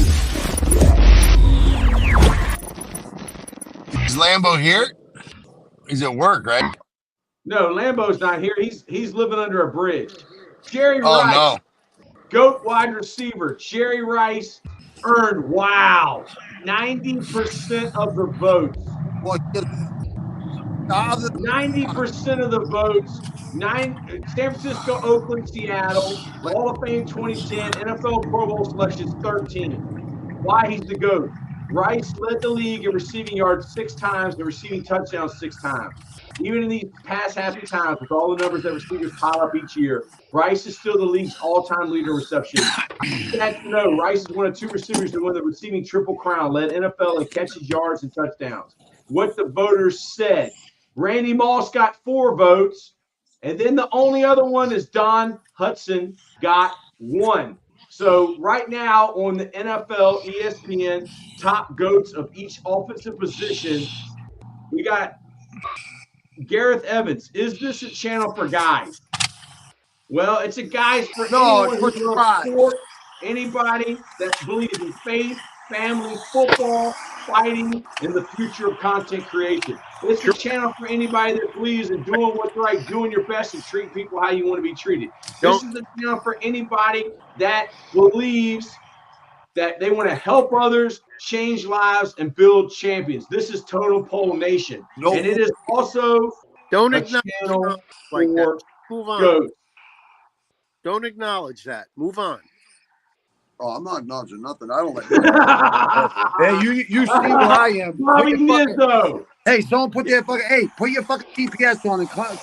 Is Lambeau here? He's at work, right? No, Lambeau's not here. He's living under a bridge. Jerry Rice, GOAT wide receiver. Jerry Rice earned 90% of the votes. 90% of the votes. San Francisco, Oakland, Seattle, Hall of Fame 2010, NFL Pro Bowl selections 13. Why he's the GOAT? Rice led the league in receiving yards 6 times and receiving touchdowns 6 times. Even in these past happy times, with all the numbers that receivers pile up each year, Rice is still the league's all-time leader in reception. You have to know, Rice is one of 2 receivers that won the receiving triple crown, led NFL in catches, yards, and touchdowns. What the voters said. Randy Moss got 4 votes, and then the only other one is Don Hutson got 1. So right now on the NFL ESPN top GOATs of each offensive position, we got Gareth Evans. Is this a channel for guys? Well, it's a guys for anyone who loves sport, anybody that believes in faith, family, football, fighting, and the future of content creation. It's a channel for anybody that believes in doing what's right, doing your best, and treating people how you want to be treated. This is a channel for anybody that believes that they want to help others, change lives, and build champions. This is Total Pole Nation. And it is also a channel for GOATs. Don't acknowledge that. Move on. Oh, I'm not acknowledging nothing. I don't like Hey, you see where I am. Bobby Nizzo. Hey, someone put your fucking put your fucking GPS on and come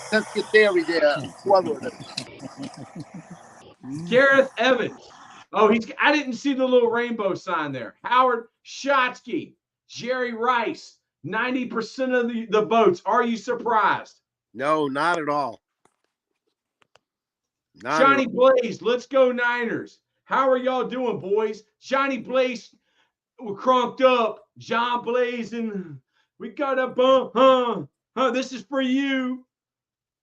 sense your theory there. Whoever it is. Gareth Evans. Oh, I didn't see the little rainbow sign there. Howard Shotsky, Jerry Rice, 90% of the votes. Are you surprised? No, not at all. Johnny Blaze, let's go Niners. How are y'all doing, boys? Johnny Blaze, we're crunked up. John Blaze, and we got a bump. This is for you,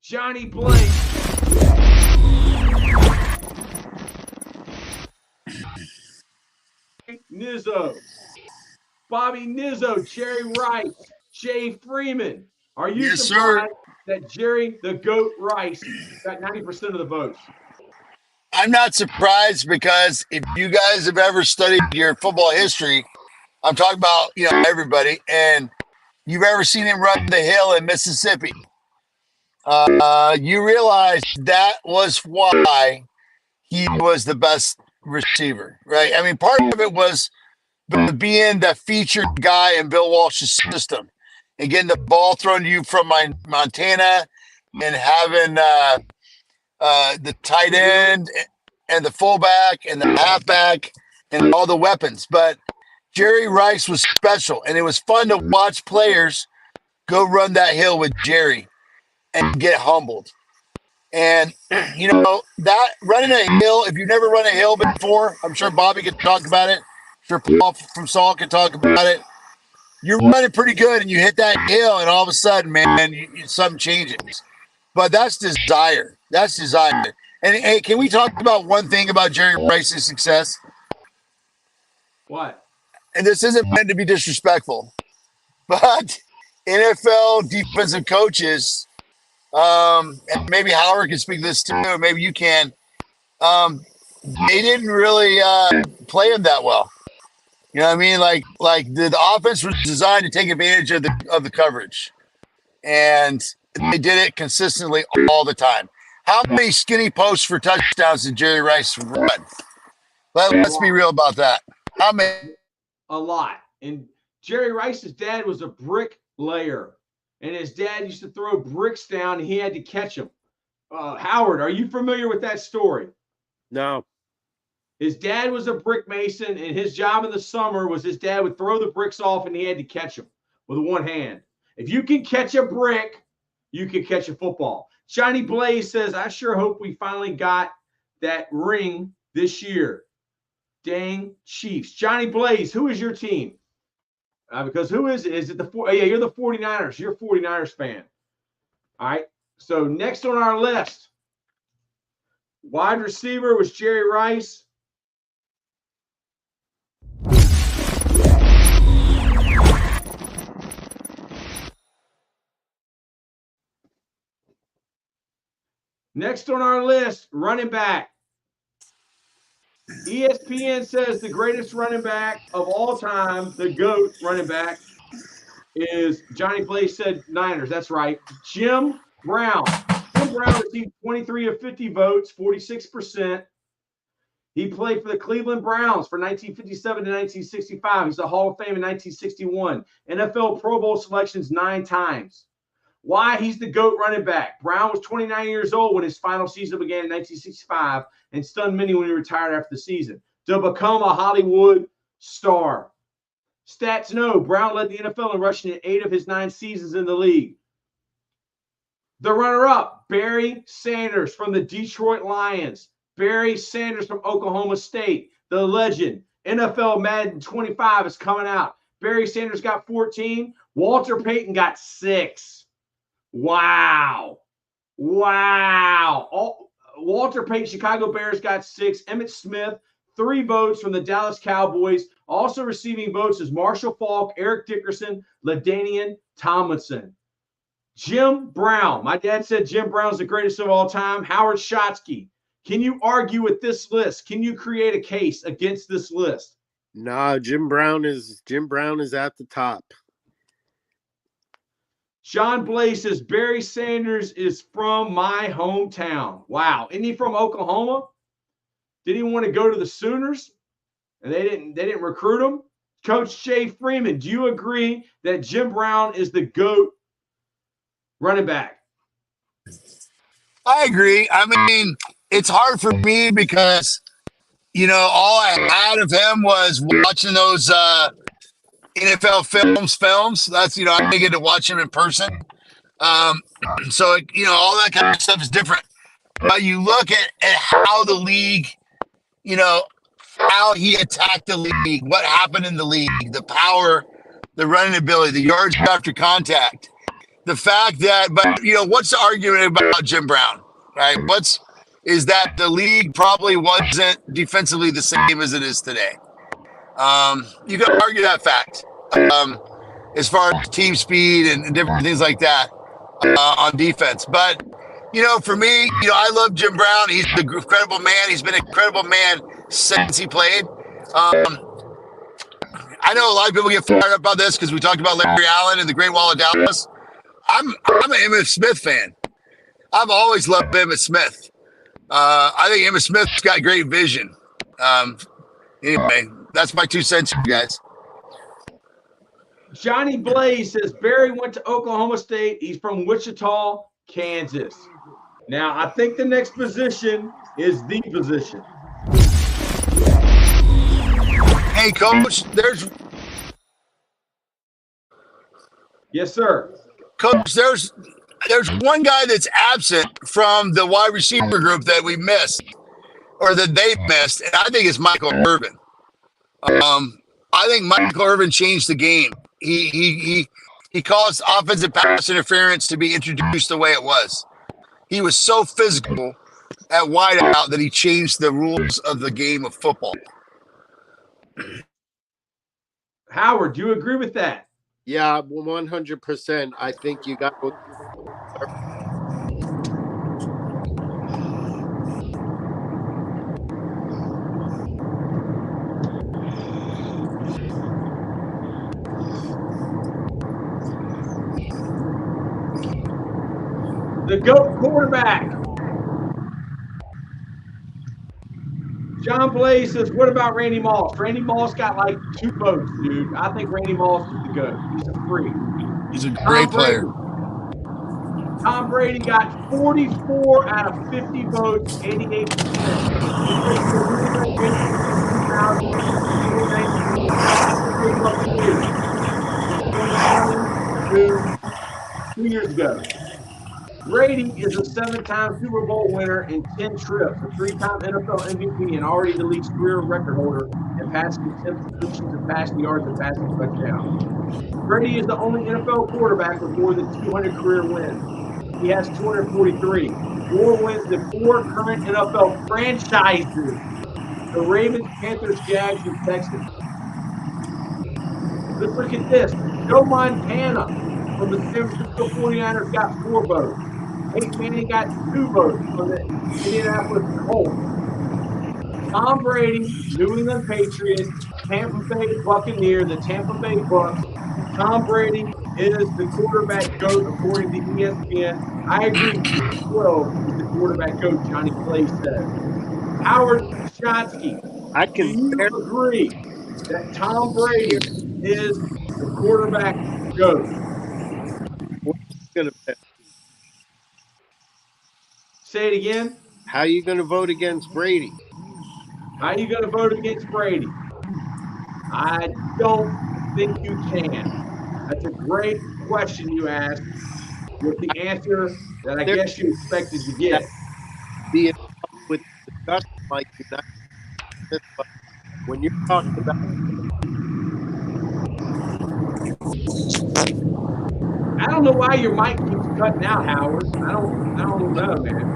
Johnny Blaze. Nizzo, Bobby Nizzo, Jerry Rice, Jay Freeman. Are you surprised that Jerry the GOAT Rice got 90% of the votes? I'm not surprised, because if you guys have ever studied your football history, I'm talking about everybody, and you've ever seen him run the hill in Mississippi, you realize that was why he was the best receiver, right? I mean, part of it was being the featured guy in Bill Walsh's system and getting the ball thrown to you from Montana, and having the tight end and the fullback and the halfback and all the weapons. But Jerry Rice was special, and it was fun to watch players go run that hill with Jerry and get humbled. And, that running a hill, if you've never run a hill before, I'm sure Bobby could talk about it. I'm sure Paul from Saul can talk about it. You're running pretty good, and you hit that hill, and all of a sudden, man, something changes. But that's desire. That's desire. And hey, can we talk about one thing about Jerry Rice's success? What? And this isn't meant to be disrespectful, but NFL defensive coaches and maybe Howard can speak to this too, or maybe you can. They didn't really play him that well. You know what I mean? Like the offense was designed to take advantage of the coverage, and they did it consistently all the time. How many skinny posts for touchdowns did Jerry Rice run? Let's be real about that. How many? A lot. And Jerry Rice's dad was a bricklayer, and his dad used to throw bricks down, and he had to catch them. Howard, are you familiar with that story? No. His dad was a brick mason, and his job in the summer was his dad would throw the bricks off, and he had to catch them with one hand. If you can catch a brick, you can catch a football. Johnny Blaze says, I sure hope we finally got that ring this year. Dang Chiefs. Johnny Blaze, who is your team? Because who is it? Is it you're the 49ers. You're a 49ers fan. All right. So next on our list, wide receiver was Jerry Rice. Next on our list, running back. ESPN says the greatest running back of all time, the GOAT running back, is Johnny Blaze said Niners. That's right. Jim Brown. Jim Brown received 23 of 50 votes, 46%. He played for the Cleveland Browns from 1957 to 1965. He's a Hall of Fame in 1961. NFL Pro Bowl selections 9 times. Why? He's the GOAT running back. Brown was 29 years old when his final season began in 1965 and stunned many when he retired after the season to become a Hollywood star. Stats no. Brown led the NFL in rushing in 8 of his 9 seasons in the league. The runner-up, Barry Sanders from the Detroit Lions. Barry Sanders from Oklahoma State, the legend. NFL Madden 25 is coming out. Barry Sanders got 14. Walter Payton got 6. Wow. Walter Payton, Chicago Bears got 6. Emmitt Smith, 3 votes from the Dallas Cowboys. Also receiving votes is Marshall Faulk, Eric Dickerson, LaDainian Tomlinson. Jim Brown. My dad said Jim Brown's the greatest of all time. Howard Schotzky. Can you argue with this list? Can you create a case against this list? No, Jim Brown is at the top. John Blaze says Barry Sanders is from my hometown. Wow. Isn't he from Oklahoma? Did he want to go to the Sooners? And they didn't recruit him? Coach Jay Freeman, do you agree that Jim Brown is the GOAT running back? I agree. I mean, it's hard for me because, you know, all I had of him was watching those NFL films. That's, you know, I didn't get to watch him in person. So, you know, all that kind of stuff is different. But you look at how the league, you know, how he attacked the league, what happened in the league, the power, the running ability, the yards after contact, the fact that, but, you know, what's the argument about Jim Brown, right? Is that the league probably wasn't defensively the same as it is today. You can argue that fact as far as team speed and different things like that on defense. But, you know, for me, you know, I love Jim Brown. He's the incredible man. He's been an incredible man since he played. I know a lot of people get fired up about this because we talked about Larry Allen and the Great Wall of Dallas. I'm an Emmitt Smith fan. I've always loved Emmitt Smith. I think Emmitt Smith's got great vision. Anyway, that's my 2 cents, you guys. Johnny Blaze says Barry went to Oklahoma State. He's from Wichita, Kansas. Now, I think the next position is the position. Hey, Coach, Yes, sir. Coach, there's one guy that's absent from the wide receiver group that we missed, or that they missed, and I think it's Michael Irvin. I think Michael Irvin changed the game. He caused offensive pass interference to be introduced the way it was. He was so physical at wideout that he changed the rules of the game of football. Howard, do you agree with that? Yeah, 100%. I think you got The GOAT quarterback. John Blaze says, what about Randy Moss? Randy Moss got like 2 votes, dude. I think Randy Moss is the GOAT. He's a freak. He's a great player. Tom Brady got 44 out of 50 votes, 88%. 2 years ago. Brady is a 7-time Super Bowl winner in 10 trips, a 3-time NFL MVP, and already the league's career record holder in passing attempts, completions, and passing yards and passing touchdowns. Brady is the only NFL quarterback with more than 200 career wins. He has 243. More wins than 4 current NFL franchises: the Ravens, Panthers, Jags, and Texans. Let's look at this. Joe Montana from the San Francisco 49ers got 4 votes. Peyton Manning got 2 votes from the Indianapolis Colts. Tom Brady, New England Patriots, Tampa Bay Buccaneer, the Tampa Bay Bucks. Tom Brady is the quarterback GOAT according to ESPN. I agree. 12 is the quarterback GOAT, Johnny Clay says. Howard Shotsky, do you agree that Tom Brady is the quarterback GOAT? Say it again. How are you going to vote against Brady? How are you going to vote against Brady? I don't think you can. That's a great question you asked, with the answer that I guess you expected to get. Be with discussion like United States, but when you're talking about, I don't know why your mic keeps cutting out, Howard. I don't know, man.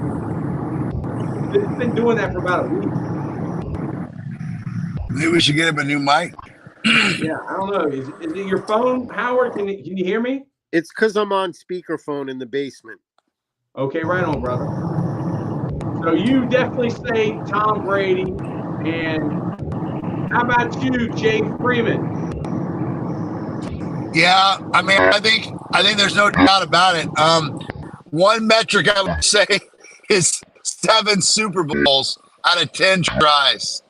It's been doing that for about a week. Maybe we should get him a new mic. Yeah, I don't know. Is it your phone, Howard? Can you hear me? it's because I'm on speakerphone in the basement. Okay, right on, brother. So you definitely say Tom Brady. And how about you, Jake Freeman? Yeah, I mean, I think there's no doubt about it. One metric I would say is 7 Super Bowls out of 10 tries.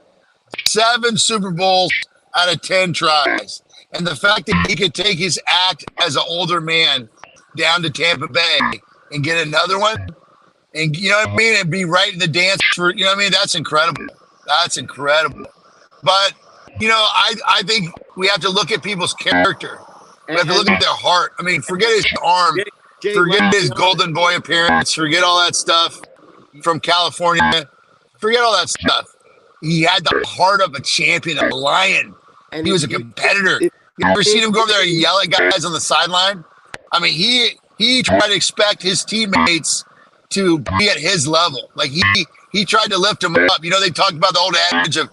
7 Super Bowls out of 10 tries. And the fact that he could take his act as an older man down to Tampa Bay and get another one, and you know what I mean, and be right in the dance for, you know what I mean, that's incredible. That's incredible. But, you know, I think we have to look at people's character. We have to look at their heart. I mean, forget his arm, forget his Golden Boy appearance, forget all that stuff from California, forget all that stuff. He had the heart of a champion, a lion. And he was a competitor. You ever seen him go over there and yell at guys on the sideline? I mean, he tried to expect his teammates to be at his level. Like he tried to lift them up. You know, they talked about the old adage of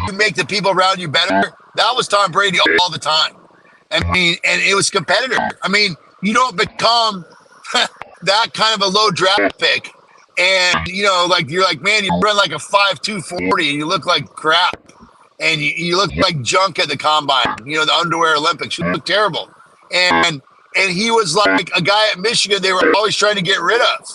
you make the people around you better. That was Tom Brady all the time. I mean, and it was competitive. I mean, you don't become that kind of a low draft pick. And, you know, like, you're like, man, you run like a 5.2 40 and you look like crap. And you look like junk at the combine, you know, the underwear Olympics. You look terrible. And he was like a guy at Michigan they were always trying to get rid of.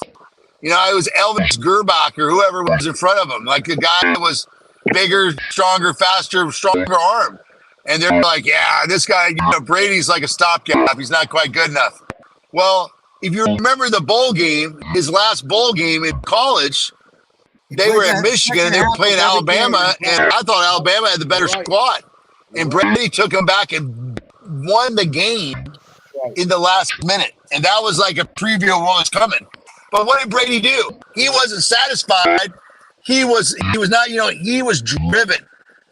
You know, it was Elvis Gerbach or whoever was in front of him, like a guy that was bigger, stronger, faster, stronger arm. And they're like, yeah, this guy, you know, Brady's like a stopgap. He's not quite good enough. Well, if you remember the bowl game, his last bowl game in college, they were at Michigan and they were playing Alabama, and I thought Alabama had the better squad. And Brady took them back and won the game in the last minute. And that was like a preview of what was coming. But what did Brady do? He wasn't satisfied. He was not, you know, he was driven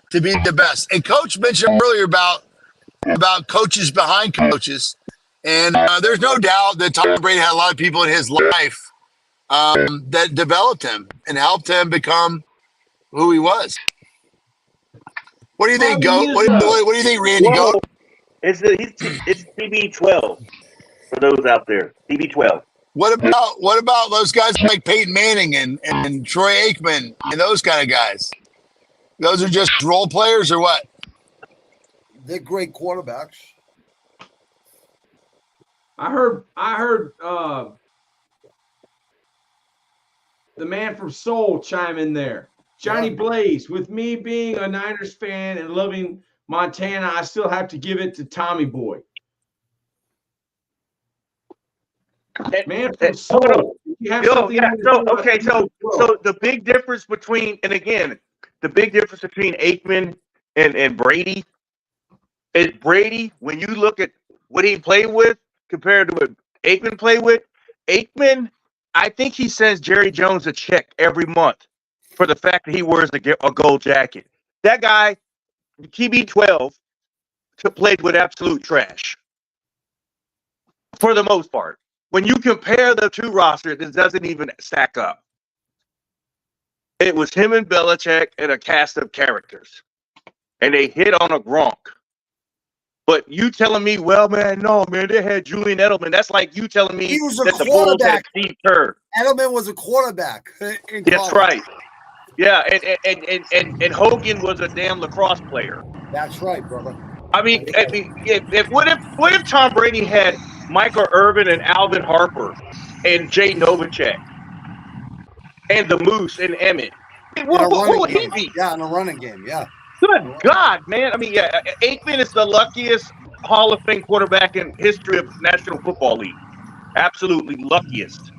to be the best. And Coach mentioned earlier about coaches behind coaches. And there's no doubt that Tom Brady had a lot of people in his life that developed him and helped him become who he was. What do you think, Goat? What do you think, Randy? Whoa. Goat? It's TB12 for those out there. TB12. What about those guys like Peyton Manning and Troy Aikman and those kind of guys? Those are just role players or what? They're great quarterbacks. I heard the man from Seoul chime in there. Johnny Blaze, with me being a Niners fan and loving Montana, I still have to give it to Tommy Boy. Man from Seoul. You have something Yeah, to so say about okay, Tommy so Boy. so the big difference between, and again, the big difference between Aikman and Brady is Brady, when you look at what he played with compared to what Aikman played with, Aikman, I think he sends Jerry Jones a check every month for the fact that he wears a gold jacket. That guy, TB12, played with absolute trash for the most part. When you compare the two rosters, it doesn't even stack up. It was him and Belichick and a cast of characters. And they hit on a Gronk. But you telling me, well, man, no, man, they had Julian Edelman. That's like you telling me He was a that the Bulls had quarterback. Steve Kerr. Edelman was a quarterback. In That's college. right. Yeah, and Hogan was a damn lacrosse player. That's right, brother. I mean, what if Tom Brady had Michael Irvin and Alvin Harper and Jay Novacek and the Moose and Emmett? Who would he be? Yeah, in a running game. Yeah. Good God, man. I mean, yeah, Aikman is the luckiest Hall of Fame quarterback in history of National Football League. Absolutely luckiest.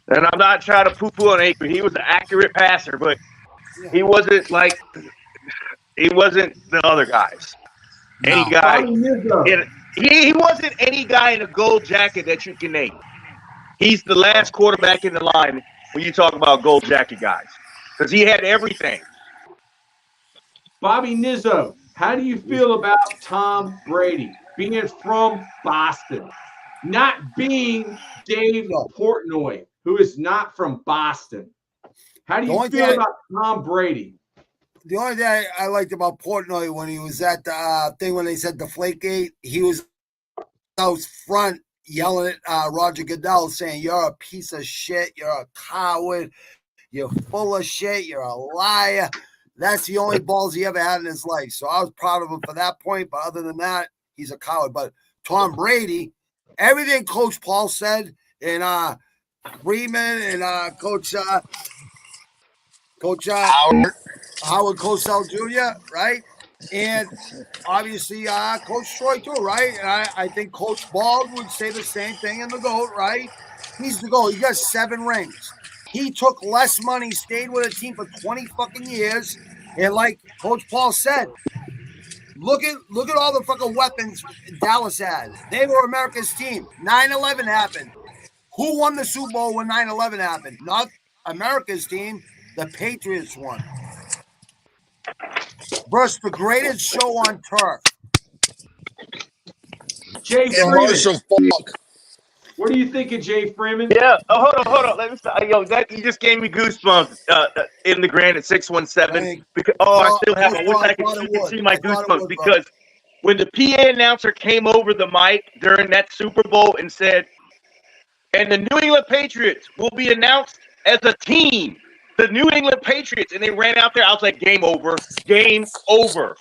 And I'm not trying to poo-poo on Aikman. He was an accurate passer, but he wasn't the other guys. No. Any guy. He wasn't any guy in a gold jacket that you can name. He's the last quarterback in the line when you talk about gold jacket guys. Because he had everything. Bobby Nizzo, how do you feel about Tom Brady being from Boston, not being Dave Portnoy, who is not from Boston? How do you feel about Tom Brady? The only thing I liked about Portnoy when he was at the thing when they said Deflategate, he was out front yelling at Roger Goodell saying, "You're a piece of shit. You're a coward. You're full of shit. You're a liar." That's the only balls he ever had in his life. So I was proud of him for that point. But other than that, he's a coward. But Tom Brady, everything Coach Paul said, and Freeman and Coach Howard Cosell Jr., right? And obviously Coach Troy too, right? And I think Coach Bald would say the same thing in the GOAT, right? He's the GOAT. He got 7 rings. He took less money, stayed with a team for 20 fucking years. And like Coach Paul said, look at all the fucking weapons Dallas had. They were America's team. 9/11 happened. Who won the Super Bowl when 9/11 happened? Not America's team. The Patriots won. Versus the greatest show on turf. Jay Freeman. Marshall Falk. What do you think of Jay Freeman? Yeah. Oh, hold on. Let me stop. Yo, you just gave me goosebumps in the grand at 617. Because I still have. I wish I could see my goosebumps because when the PA announcer came over the mic during that Super Bowl and said, "And the New England Patriots will be announced as a team." The New England Patriots, and they ran out there. I was like, "Game over! Game over!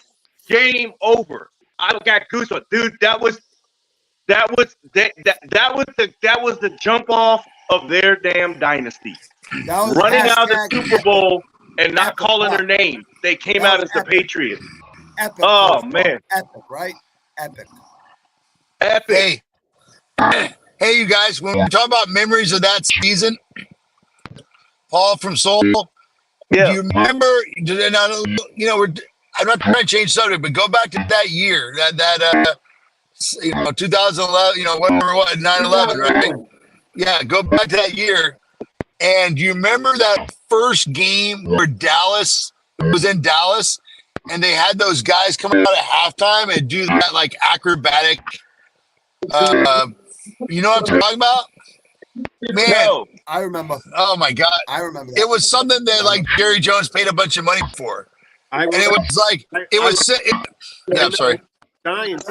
Game over!" I got goosebumps, dude. That was the jump off of their damn dynasty. Running out of the Super Bowl and not calling their name. They came out as the Patriots. Epic. Oh man, epic, right? Epic. Epic. Hey, you guys, when we talk about memories of that season, Paul from Seoul, yeah. Do you remember? I'm not trying to change subject, but go back to that year, that 2011, whatever it was, 9/11, right? Yeah, go back to that year. And do you remember that first game where Dallas was in Dallas and they had those guys come out at halftime and do that like acrobatic, you know what I'm talking about? Man, No. I remember. Oh my God. I remember that. It was something that like Jerry Jones paid a bunch of money for. And it was like, I'm sorry. Giants.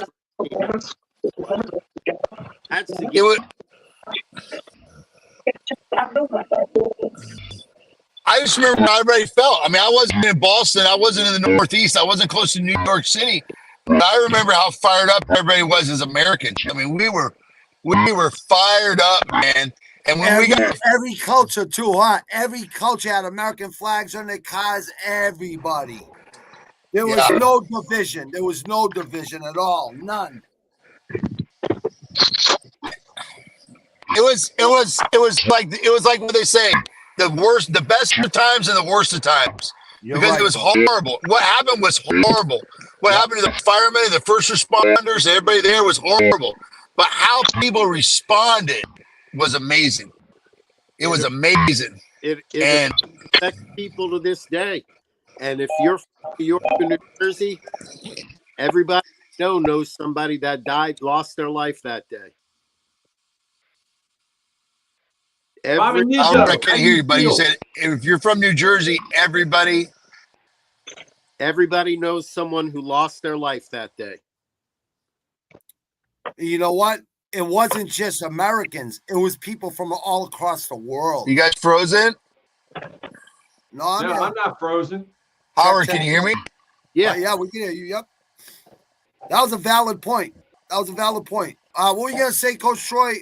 That's the It was, I just remember how everybody felt. I mean, I wasn't in Boston. I wasn't in the Northeast. I wasn't close to New York City. But I remember how fired up everybody was as Americans. I mean, we were fired up, man. And when we got every culture too, huh? Every culture had American flags on their cars. Everybody. There was no division. There was no division at all. None. It was like what they say, the best of times and the worst of times. Because it was horrible. What happened was horrible. What happened to the firemen and the first responders, everybody there was horrible. But how people responded was amazing. It was amazing. It affects people to this day. And if you're from New York or New Jersey, everybody knows somebody that died, lost their life that day. I can't hear you, but you said if you're from New Jersey, everybody knows someone who lost their life that day. You know what? It wasn't just Americans. It was people from all across the world. You guys frozen? No, I'm not frozen. Howard, can you hear me? Yeah. Yeah, we can hear you. Yep. That was a valid point. What were you going to say, Coach Troy?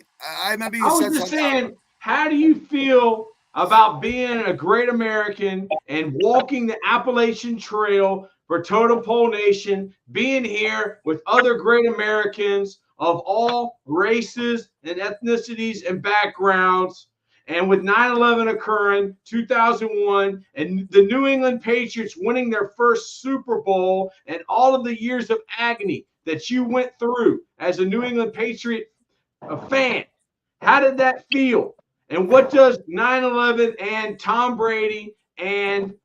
I remember you said something. Saying, how do you feel about being a great American and walking the Appalachian Trail for Totem Pole Nation, being here with other great Americans of all races and ethnicities and backgrounds, and with 9/11 occurring 2001 and the New England Patriots winning their first Super Bowl and all of the years of agony that you went through as a New England Patriot fan? How did that feel? And what does 9/11 and Tom Brady and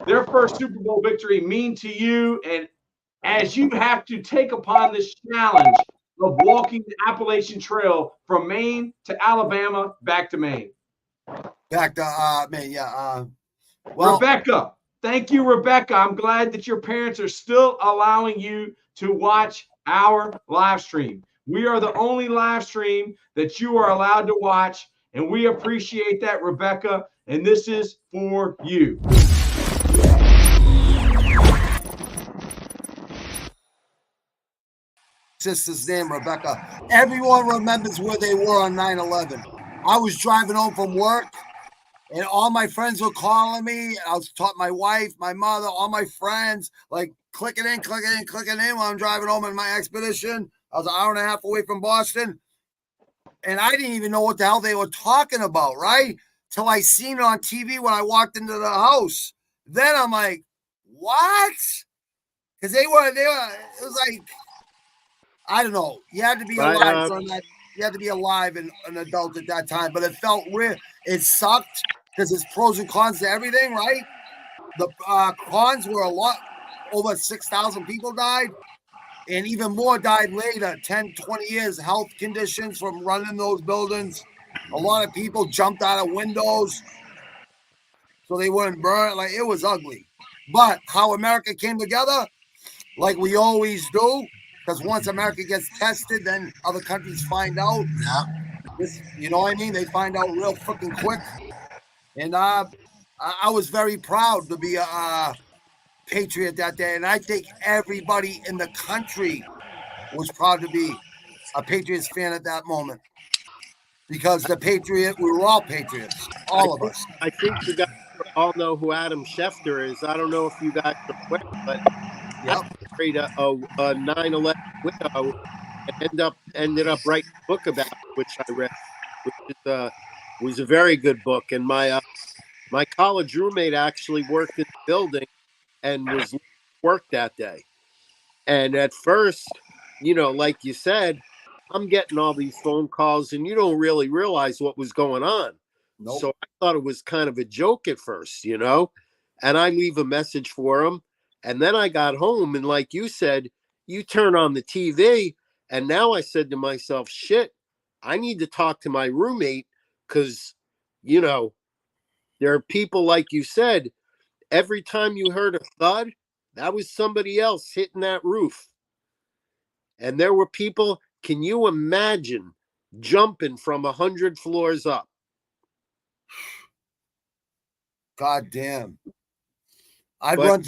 their first Super Bowl victory mean to you? And as you have to take upon this challenge of walking the Appalachian Trail from Maine to Alabama, back to Maine. Back to Maine, yeah. Well, Rebecca, thank you, Rebecca. I'm glad that your parents are still allowing you to watch our live stream. We are the only live stream that you are allowed to watch, and we appreciate that, Rebecca, and this is for you. Sister's name, Rebecca. Everyone remembers where they were on 9/11. I was driving home from work, and all my friends were calling me. I was taught my wife, my mother, all my friends, like clicking in while I'm driving home in my expedition. I was an hour and a half away from Boston, and I didn't even know what the hell they were talking about, right? Till I seen it on TV when I walked into the house. Then I'm like, what? Because they were, it was like, I don't know. You had to be alive from that. You had to be alive and an adult at that time, but it felt weird. It sucked because there's pros and cons to everything, right? The cons were a lot. Over 6,000 people died, and even more died later, 10, 20 years, health conditions from running those buildings. A lot of people jumped out of windows so they wouldn't burn. Like, it was ugly. But how America came together, like we always do, because once America gets tested, then other countries find out. Yeah. You know what I mean? They find out real fucking quick. And I was very proud to be a Patriot that day. And I think everybody in the country was proud to be a Patriots fan at that moment. Because we were all Patriots, all of us. I think you guys all know who Adam Schefter is. I don't know if you guys are aware, but married a 9/11 widow and ended up writing a book about it, which I read, which was a very good book. And my college roommate actually worked in the building and was worked that day. And at first, like you said, I'm getting all these phone calls and you don't really realize what was going on. Nope. So I thought it was kind of a joke at first, and I leave a message for him. And then I got home, and like you said, you turn on the TV, and now I said to myself, shit, I need to talk to my roommate because, there are people, like you said, every time you heard a thud, that was somebody else hitting that roof. And there were people, can you imagine jumping from 100 floors up. God damn. I'd But- run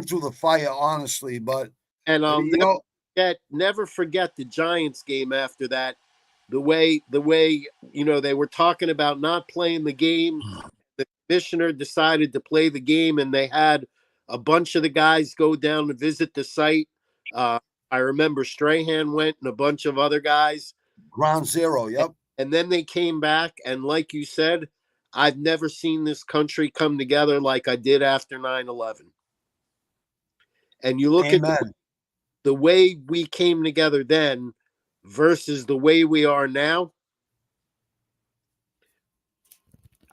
through the fire, honestly, but And you know, never forget the Giants game after that. The way they were talking about not playing the game. The commissioner decided to play the game, and they had a bunch of the guys go down to visit the site. I remember Strahan went and a bunch of other guys. ground zero, yep. And then they came back, and like you said, I've never seen this country come together like I did after 9/11. And you look Amen. at the way we came together then versus the way we are now.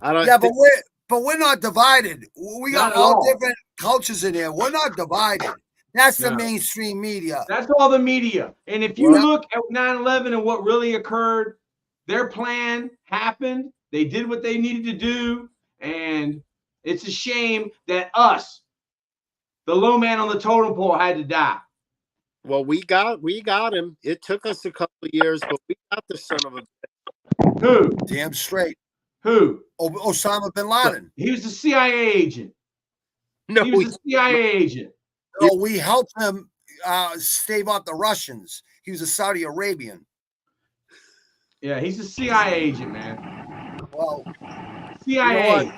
I don't. Yeah, but we're not divided. We got Not at all all. different cultures in here. We're not divided. That's the No. mainstream media. That's all the media. And if you Well- look at 9/11 and what really occurred, their plan happened. They did what they needed to do. And it's a shame that us, the low man on the totem pole, had to die. Well, we got him. It took us a couple of years, but we got the son of a. Who? Damn straight. Who? Osama bin Laden. He was a CIA agent. No, He was a CIA agent. No, we helped him stave off the Russians. He was a Saudi Arabian. Yeah, he's a CIA agent, man. Well, CIA.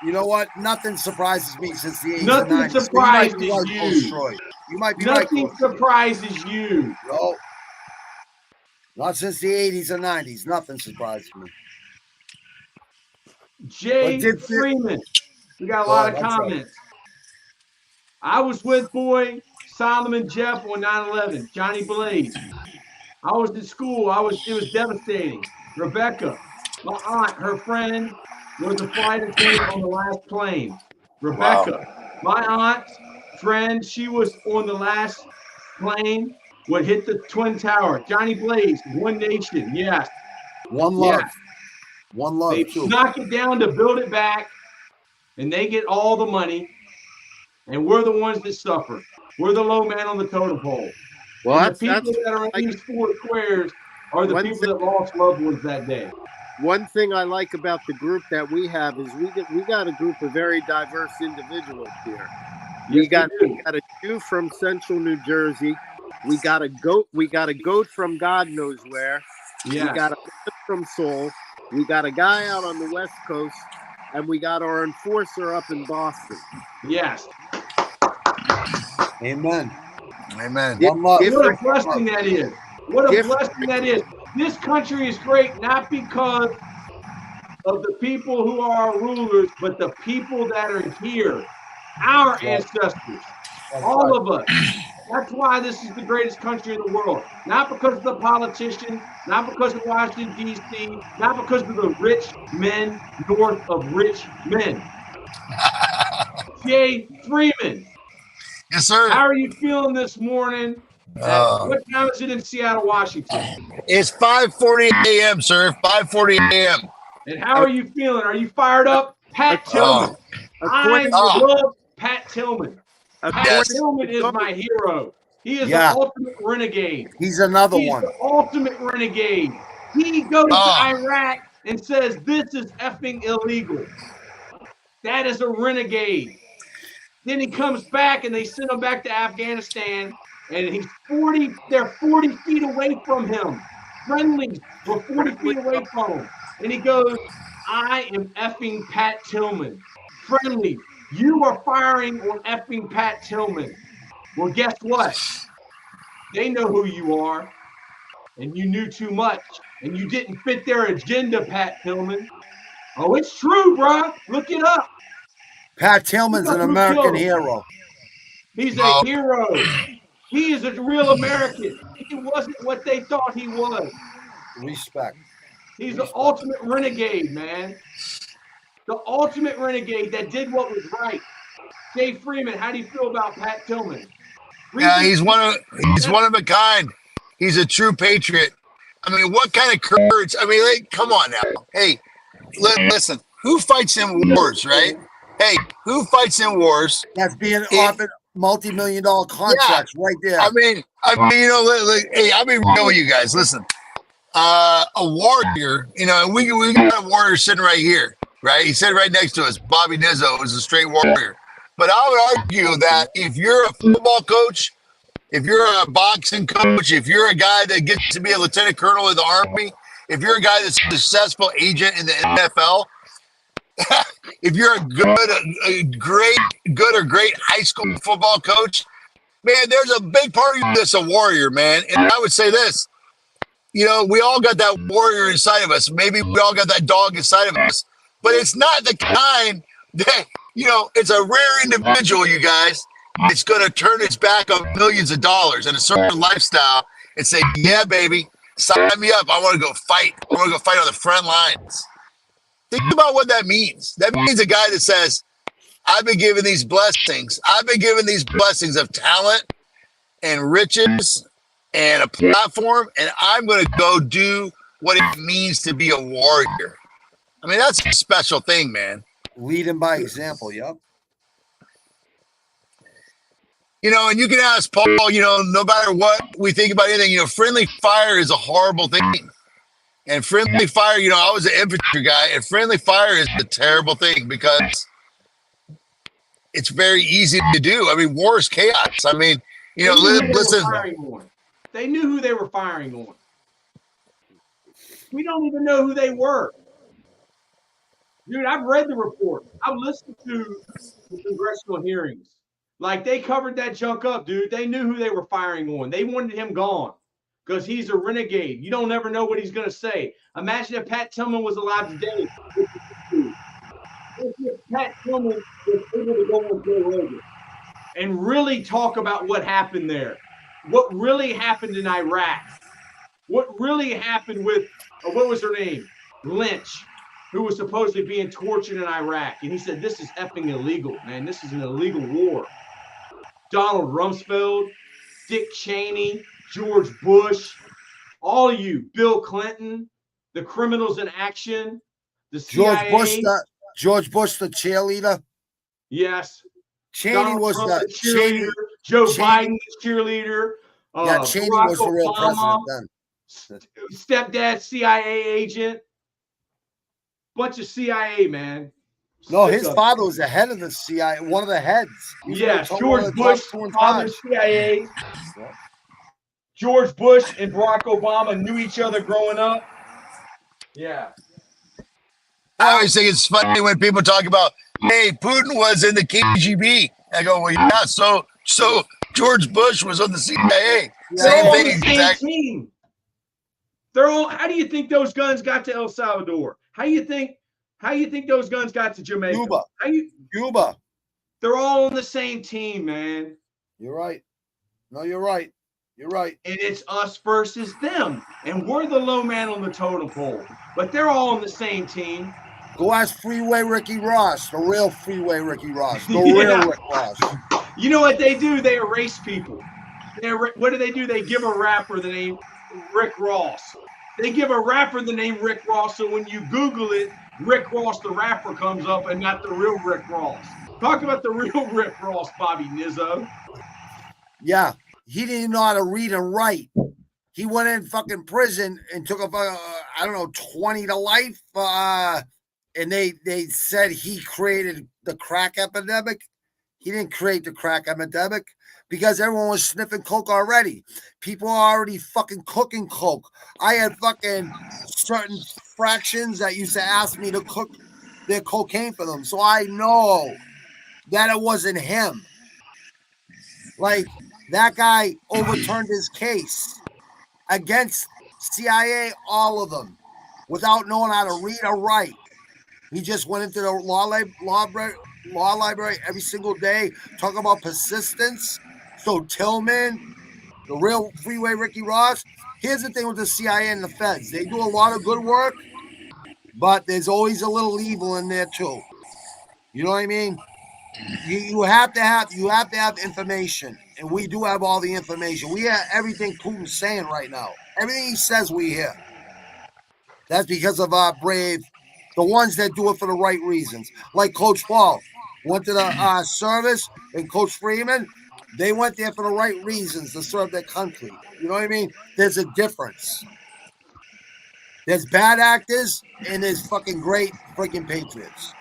you know what? Nothing surprises me since the 80s Nothing and 90s. surprises You might be right, you. Coach Troy. You might be right, Nothing Coach. surprises you. No. Not since the 80s and 90s. Nothing surprises me. Jay But did- Freeman. We got a lot of that's right. comments. I was with Boy, Solomon, Jeff on 9/11. Johnny Blaze. I was in school. It was devastating. Rebecca, my aunt, her friend, was a flight attendant on the last plane. Rebecca, my aunt's friend, she was on the last plane, would hit the Twin Tower. Johnny Blaze, One Nation, yes. One love. Yeah. One love, They too. knock it down to build it back, and they get all the money, and we're the ones that suffer. We're the low man on the totem pole. Well, And the that's people that are in these four squares are the One people thing- that lost loved ones that day. one thing I like about the group that we have is we got a group of very diverse individuals here. We Yes, got we do. a Jew from Central New Jersey. We got a goat from God knows where. Yeah. We got a man from Seoul. We got a guy out on the West Coast, and we got our enforcer up in Boston. Yes. Amen. Amen. Yeah. One love. If- What a blessing that is. What a If- blessing that is. This country is great not because of the people who are our rulers, but the people that are here, our ancestors, all of us. That's why this is the greatest country in the world. Not because of the politicians, not because of Washington, D.C., not because of the rich men north of rich men. Jay Freeman, Yes, sir. how are you feeling this morning? What time is it in Seattle, Washington? It's 5:40 a.m., sir. 5:40 a.m. And how are you feeling? Are you fired up? Pat Tillman. I According, love Pat Tillman. Pat according- Tillman is my hero. He is Yeah. the ultimate renegade. He's another He's one. the ultimate renegade. He goes to Iraq and says this is effing illegal. That is a renegade. Then he comes back and they send him back to Afghanistan, and they're 40 feet away from him. Friendlies were 40 feet away from him. And he goes, I am effing Pat Tillman. Friendly, you are firing on effing Pat Tillman. Well, guess what? They know who you are, and you knew too much, and you didn't fit their agenda, Pat Tillman. Oh, it's true, bro. Look it up. Pat Tillman's an American hero. He's Wow. a hero. He is a real American. He wasn't what they thought he was. Respect. He's the ultimate renegade, man. The ultimate renegade that did what was right. Jay Freeman, how do you feel about Pat Tillman? Yeah, he's one of a kind. He's a true patriot. I mean, what kind of courage? I mean, like, come on now. Hey, listen. Who fights in wars, right? Hey, who fights in wars? That's being offered multi-million-dollar contracts right there. I mean, you know, hey, I'll be real with you guys. Listen, a warrior, and we got a warrior sitting right here, right? He's sitting right next to us. Bobby Nizzo is a straight warrior. But I would argue that if you're a football coach, if you're a boxing coach, if you're a guy that gets to be a lieutenant colonel in the Army, if you're a guy that's a successful agent in the NFL, if you're a great high school football coach, man, there's a big part of you that's a warrior, man. And I would say this, we all got that warrior inside of us. Maybe we all got that dog inside of us, but it's not the kind that, it's a rare individual, you guys. It's going to turn its back on millions of dollars and a certain lifestyle and say, yeah, baby, sign me up. I want to go fight. I want to go fight on the front lines. Think about what that means. That means a guy that says, I've been given these blessings. I've been given these blessings of talent and riches and a platform, and I'm going to go do what it means to be a warrior. I mean, that's a special thing, man. Leading by example, yep. And you can ask Paul, no matter what we think about anything, friendly fire is a horrible thing. And friendly fire, I was an infantry guy, and friendly fire is a terrible thing because it's very easy to do. I mean, war is chaos. I mean, listen. They knew who they were firing on. We don't even know who they were. Dude, I've read the report. I've listened to the congressional hearings. Like, they covered that junk up, dude. They knew who they were firing on. They wanted him gone because he's a renegade. You don't ever know what he's going to say. Imagine if Pat Tillman was alive today. If Pat Tillman was able to go on Joe Rogan and really talk about what happened there, what really happened in Iraq, what really happened with, what was her name? Lynch, who was supposedly being tortured in Iraq. And he said, this is effing illegal, man. This is an illegal war. Donald Rumsfeld, Dick Cheney, George Bush, all of you, Bill Clinton, the criminals in action, the CIA. George Bush, the cheerleader. Yes. Cheney Donald was Trump, the cheerleader. Joe Biden, the cheerleader. Yeah, Cheney was the real president then. Stepdad, CIA agent. Bunch of CIA, man. No, his father was the head of the CIA, one of the heads. Yes, George Bush, father CIA. George Bush and Barack Obama knew each other growing up. Yeah. I always think it's funny when people talk about, hey, Putin was in the KGB. I go, well, yeah, so George Bush was on the CIA. Same thing, exactly. Team. They're all. How do you think those guns got to El Salvador? How do you think those guns got to Jamaica? Cuba. They're all on the same team, man. You're right. No, you're right. You're right. And it's us versus them. And we're the low man on the totem pole. But they're all on the same team. Go ask Freeway Ricky Ross, the real Freeway Ricky Ross, the real Rick Ross. You know what they do? They erase people. What do? They give a rapper the name Rick Ross. They give a rapper the name Rick Ross, so when you Google it, Rick Ross, the rapper, comes up and not the real Rick Ross. Talk about the real Rick Ross, Bobby Nizzo. Yeah, he didn't know how to read and write. He went in fucking prison and took a 20 to life. And they said he created the crack epidemic. He didn't create the crack epidemic because everyone was sniffing coke already. People are already fucking cooking coke. I had fucking certain fractions that used to ask me to cook their cocaine for them. So I know that it wasn't him. Like, that guy overturned his case against CIA, all of them, without knowing how to read or write. He just went into the law library every single day, talking about persistence. So Tillman, the real Freeway Ricky Ross. Here's the thing with the CIA and the feds. They do a lot of good work, but there's always a little evil in there too. You know what I mean? You have to have information, and we do have all the information. We have everything Putin's saying right now. Everything he says, we hear. That's because of our brave, the ones that do it for the right reasons. Like Coach Paul went to the service, and Coach Freeman, they went there for the right reasons to serve their country. You know what I mean? There's a difference. There's bad actors and there's fucking great freaking patriots.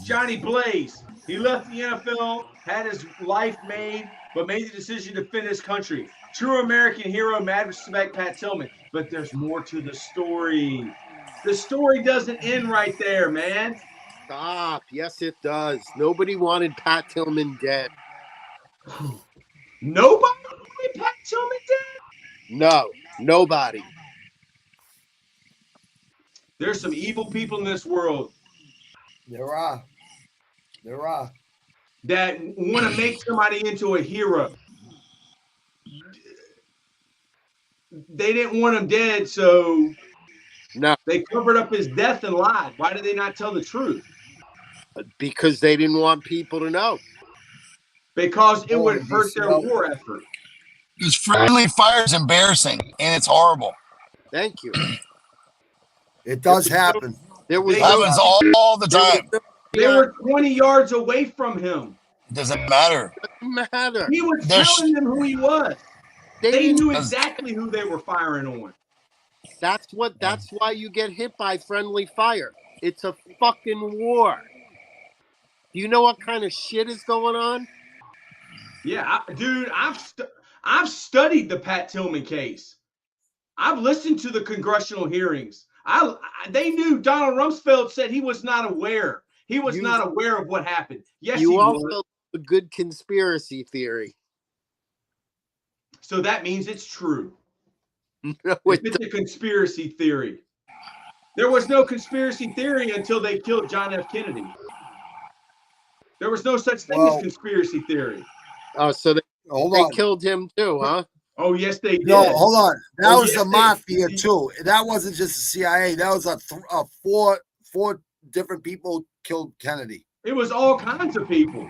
Johnny Blaze. He left the NFL, had his life made, but made the decision to defend his country. True American hero, mad respect, Pat Tillman. But there's more to the story. The story doesn't end right there, man. Stop. Yes, it does. Nobody wanted Pat Tillman dead. Nobody wanted Pat Tillman dead? No, nobody. There's some evil people in this world There are. that want to make somebody into a hero. They didn't want him dead, so No, they covered up his death and lied. Why did they not tell the truth? because they didn't want people to know. Because it Oh, would hurt their DCL. war effort. This friendly fire is embarrassing and it's horrible. Thank you. It does happen. There was They- It happens all the time. They were 20 yards away from him. Doesn't matter. Doesn't matter. He was There's- telling them who he was. They They didn't- knew exactly who they were firing on. That's why you get hit by friendly fire. It's a fucking war. Do you know what kind of shit is going on? Yeah, dude, I've studied the Pat Tillman case. I've listened to the congressional hearings. They knew Donald Rumsfeld said he was not aware. He was not aware of what happened. Yes, You he also was. have a good conspiracy theory. So that means it's true. No, If it's a conspiracy theory. There was no conspiracy theory until they killed John F. Kennedy. There was no such thing Well- as conspiracy theory. so they Hold on. killed him too, huh? Oh, yes, they did. No, hold on. That Oh, was yes, the they- mafia too. That wasn't just the CIA. That was four different people killed Kennedy. It was all kinds of people.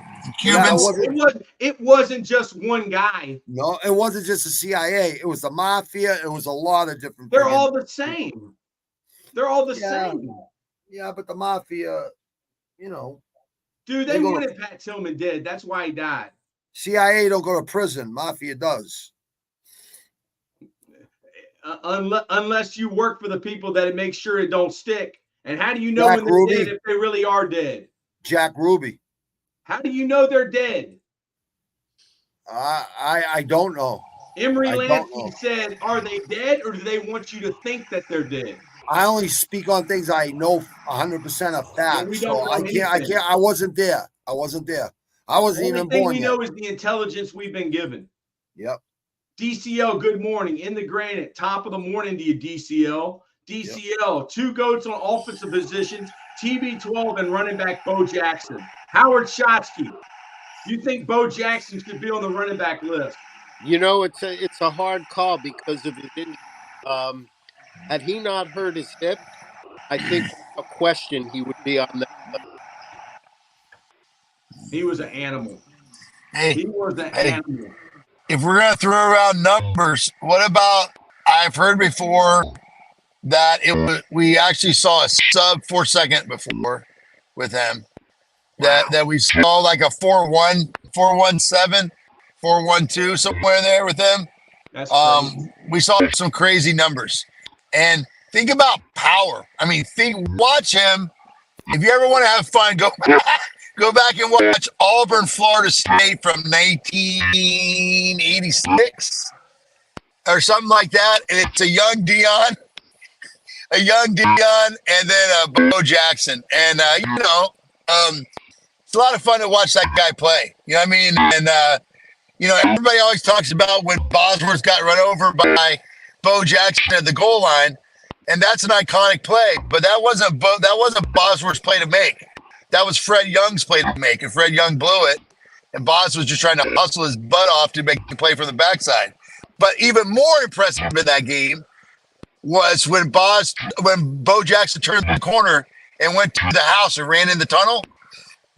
Yeah, Cubans. It wasn't just one guy. No, it wasn't just the CIA. It was the mafia. It was a lot of different. They're friggin- all the same. They're all the Yeah. same. Yeah, but the mafia, you know, Dude, they They go- wanted Pat Tillman dead. That's why he died. CIA don't go to prison. Mafia does. Unless you work for the people that make sure it don't stick. And how do you know Jack when they're Ruby. dead if they really are dead? Jack Ruby. How do you know they're dead? I don't know. Emery I don't Lansky know. said, are they dead or do they want you to think that they're dead? I only speak on things I know 100% of fact. we So don't know I can't. anything. I wasn't there. I wasn't The even only thing born we yet. know is the intelligence we've been given. Yep. DCL, good morning. In the granite, top of the morning to you, DCL. DCL, two goats on offensive positions, TB12 and running back Bo Jackson. Howard Shotsky, you think Bo Jackson should be on the running back list? You know, it's a hard call because of his injury. Had he not hurt his hip, I think a question he would be on that. He was an animal. Hey, He was an Hey. animal. if we're gonna throw around numbers, what about? I've heard before that we actually saw a sub 4 second before with him. That we saw like a 4-1, 4-1-7, 4-1-2 somewhere there with him. That's crazy. We saw some crazy numbers. And think about power. I mean, watch him. If you ever want to have fun, go back and watch Auburn, Florida State from 1986 or something like that. And it's a young Dion, and then Bo Jackson. And, it's a lot of fun to watch that guy play. You know what I mean? And, everybody always talks about when Bosworth got run over by Bo Jackson at the goal line. And that's an iconic play, but that wasn't Bosworth's play to make. That was Fred Young's play to make, and Fred Young blew it. And Bos was just trying to hustle his butt off to make the play from the backside. But even more impressive in that game was when Bo Jackson turned the corner and went to the house and ran in the tunnel.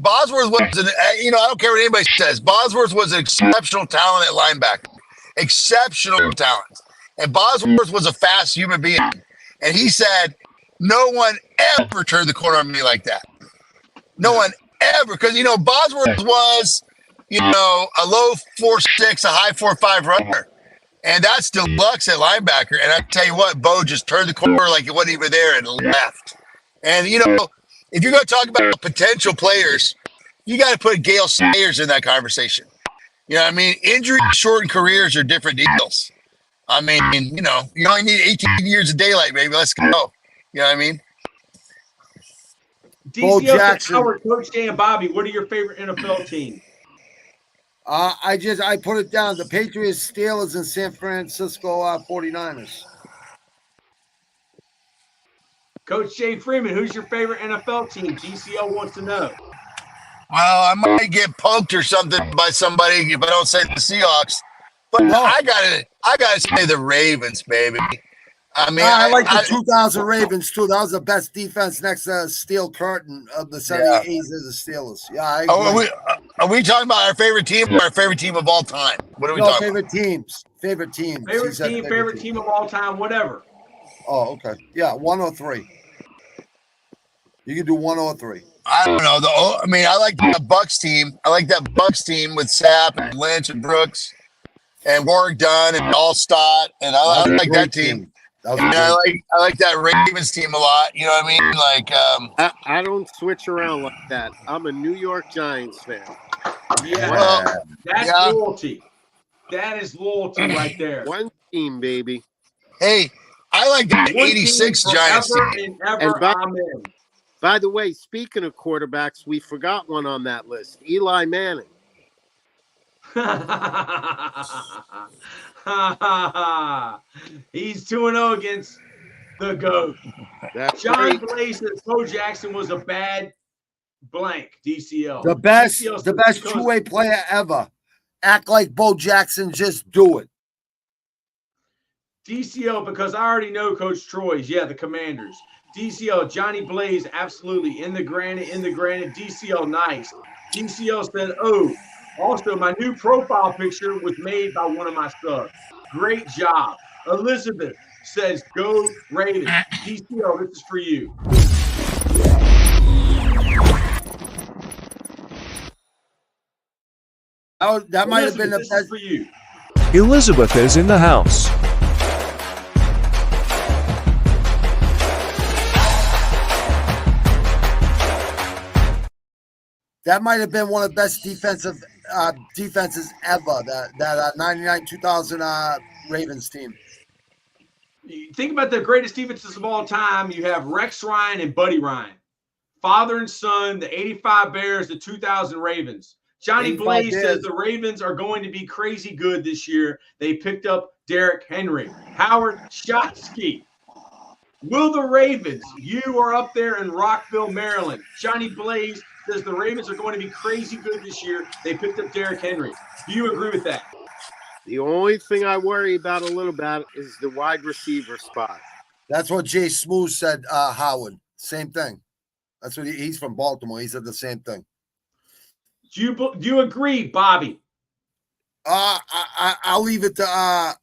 Bosworth was I don't care what anybody says. Bosworth was an exceptional talent at linebacker, exceptional talent. And Bosworth was a fast human being. And he said, no one ever turned the corner on me like that. No one ever. Because, Bosworth was, a low 4.6, a high 4.5 runner. And that's deluxe at linebacker. And I tell you what, Bo just turned the corner like it wasn't even there and left. And, you know, if you're going to talk about potential players, you got to put Gale Sayers in that conversation. You know what I mean? Injury-shortened careers are different deals. I mean, you know, you only need 18 years of daylight, baby. Let's go. You know what I mean? Bo DCO, Jackson. Howard, Coach Jay, and Bobby, what are your favorite NFL teams? I put it down. The Patriots, Steelers, and San Francisco 49ers. Coach Jay Freeman, who's your favorite NFL team? DCO wants to know. Well, I might get poked or something by somebody if I don't say the Seahawks. But I gotta say the Ravens, baby. I mean, I like the 2000 Ravens too. That was the best defense next to Steel Curtain of the 78s as the Steelers. Yeah, I agree. Are we talking about our favorite team or our favorite team of all time? What are we talking about? Favorite teams. Favorite team of all time, whatever. Oh, okay. Yeah, 1 or 3. You can do 1 or 3. I don't know. I like the Bucks team. I like that Bucks team with Sapp and Lynch and Brooks and Warwick Dunn and Allstott, and I like that team. And I like that Ravens team a lot. You know what I mean? Like, I don't switch around like that. I'm a New York Giants fan. Yeah, that's loyalty. That is loyalty right there. One team, baby. Hey, I like that 86 Giants team. By the way, speaking of quarterbacks, we forgot one on that list. Eli Manning. He's 2-0 against the GOAT. John Blaze says Bo Jackson was a bad blank. DCL. The best two-way player ever. Act like Bo Jackson, just do it. DCL, because I already know Coach Troy's. Yeah, the Commanders. DCL, Johnny Blaze, absolutely. In the granite. DCL, nice. DCL said, oh, also, my new profile picture was made by one of my subs. Great job. Elizabeth says, go Ravens. DCL, this is for you. That might have been the best for you. Elizabeth is in the house. That might have been one of the best defenses ever. That 99-2000 Ravens team. Think about the greatest defenses of all time. You have Rex Ryan and Buddy Ryan, father and son. The '85 Bears, the 2000 Ravens. Johnny Blaze says the Ravens are going to be crazy good this year. They picked up Derrick Henry. Howard Shotsky. Will the Ravens? You are up there in Rockville, Maryland. Johnny Blaze says the Ravens are going to be crazy good this year. They picked up Derrick Henry. Do you agree with that? The only thing I worry about a little bit is the wide receiver spot. That's what Jay Smooth said, Howard. Same thing. That's what he's from Baltimore. He said the same thing. Do you agree, Bobby? I'll leave it to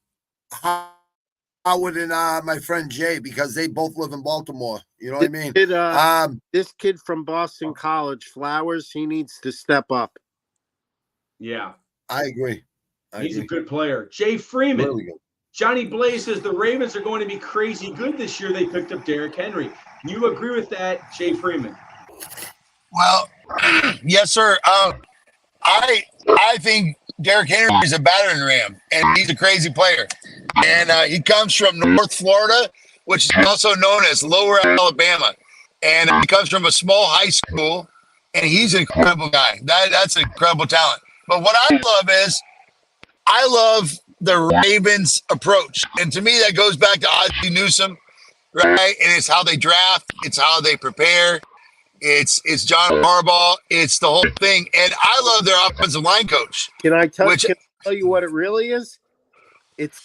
Howard and my friend Jay, because they both live in Baltimore. You know what I mean? This kid from Boston College, Flowers, he needs to step up. Yeah. I agree. He's a good player. Jay Freeman. Really good. Johnny Blaze says the Ravens are going to be crazy good this year. They picked up Derrick Henry. You agree with that, Jay Freeman? Well, yes, sir. I think Derrick Henry is a battering ram, and he's a crazy player. And he comes from North Florida, which is also known as Lower Alabama. And he comes from a small high school, and he's an incredible guy. That's an incredible talent. But what I love is I love the Ravens' approach. And to me, that goes back to Ozzie Newsome, right? And it's how they draft. It's how they prepare. It's John Harbaugh. It's the whole thing. And I love their offensive line coach. Can I tell you what it really is? It's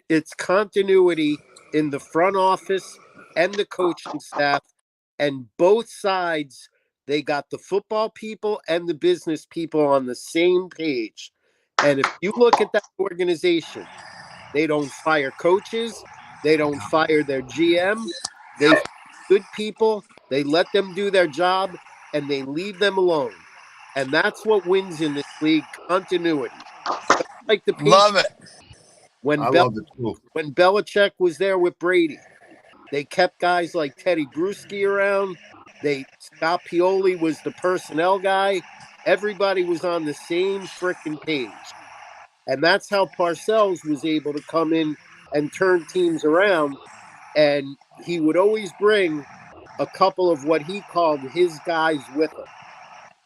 it's continuity in the front office and the coaching staff. And both sides, they got the football people and the business people on the same page. And if you look at that organization, they don't fire coaches. They don't fire their GM. They good people. They let them do their job, and they leave them alone. And that's what wins in this league, continuity. Like the Patriots, love it. When I love it too. when Belichick was there with Brady, they kept guys like Teddy Bruschi around. Scott Pioli was the personnel guy. Everybody was on the same freaking page. And that's how Parcells was able to come in and turn teams around. And he would always bring a couple of what he called his guys with him.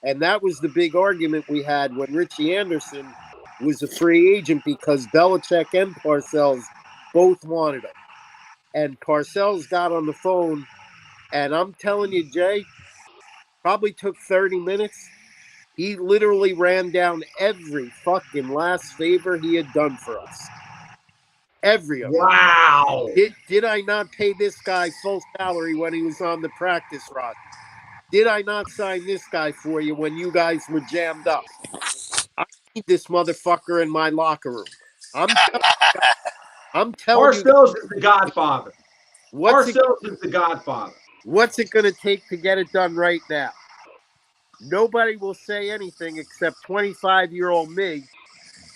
And that was the big argument we had when Richie Anderson was a free agent, because Belichick and Parcells both wanted him. And Parcells got on the phone, and I'm telling you, Jay, probably took 30 minutes. He literally ran down every fucking last favor he had done for us. Every of them. Wow. Did I not pay this guy full salary when he was on the practice roster? Did I not sign this guy for you when you guys were jammed up? I need this motherfucker in my locker room. I'm telling you. Parcells is the Godfather. What's it the Godfather. going to take to get it done right now? Nobody will say anything except 25-year-old me,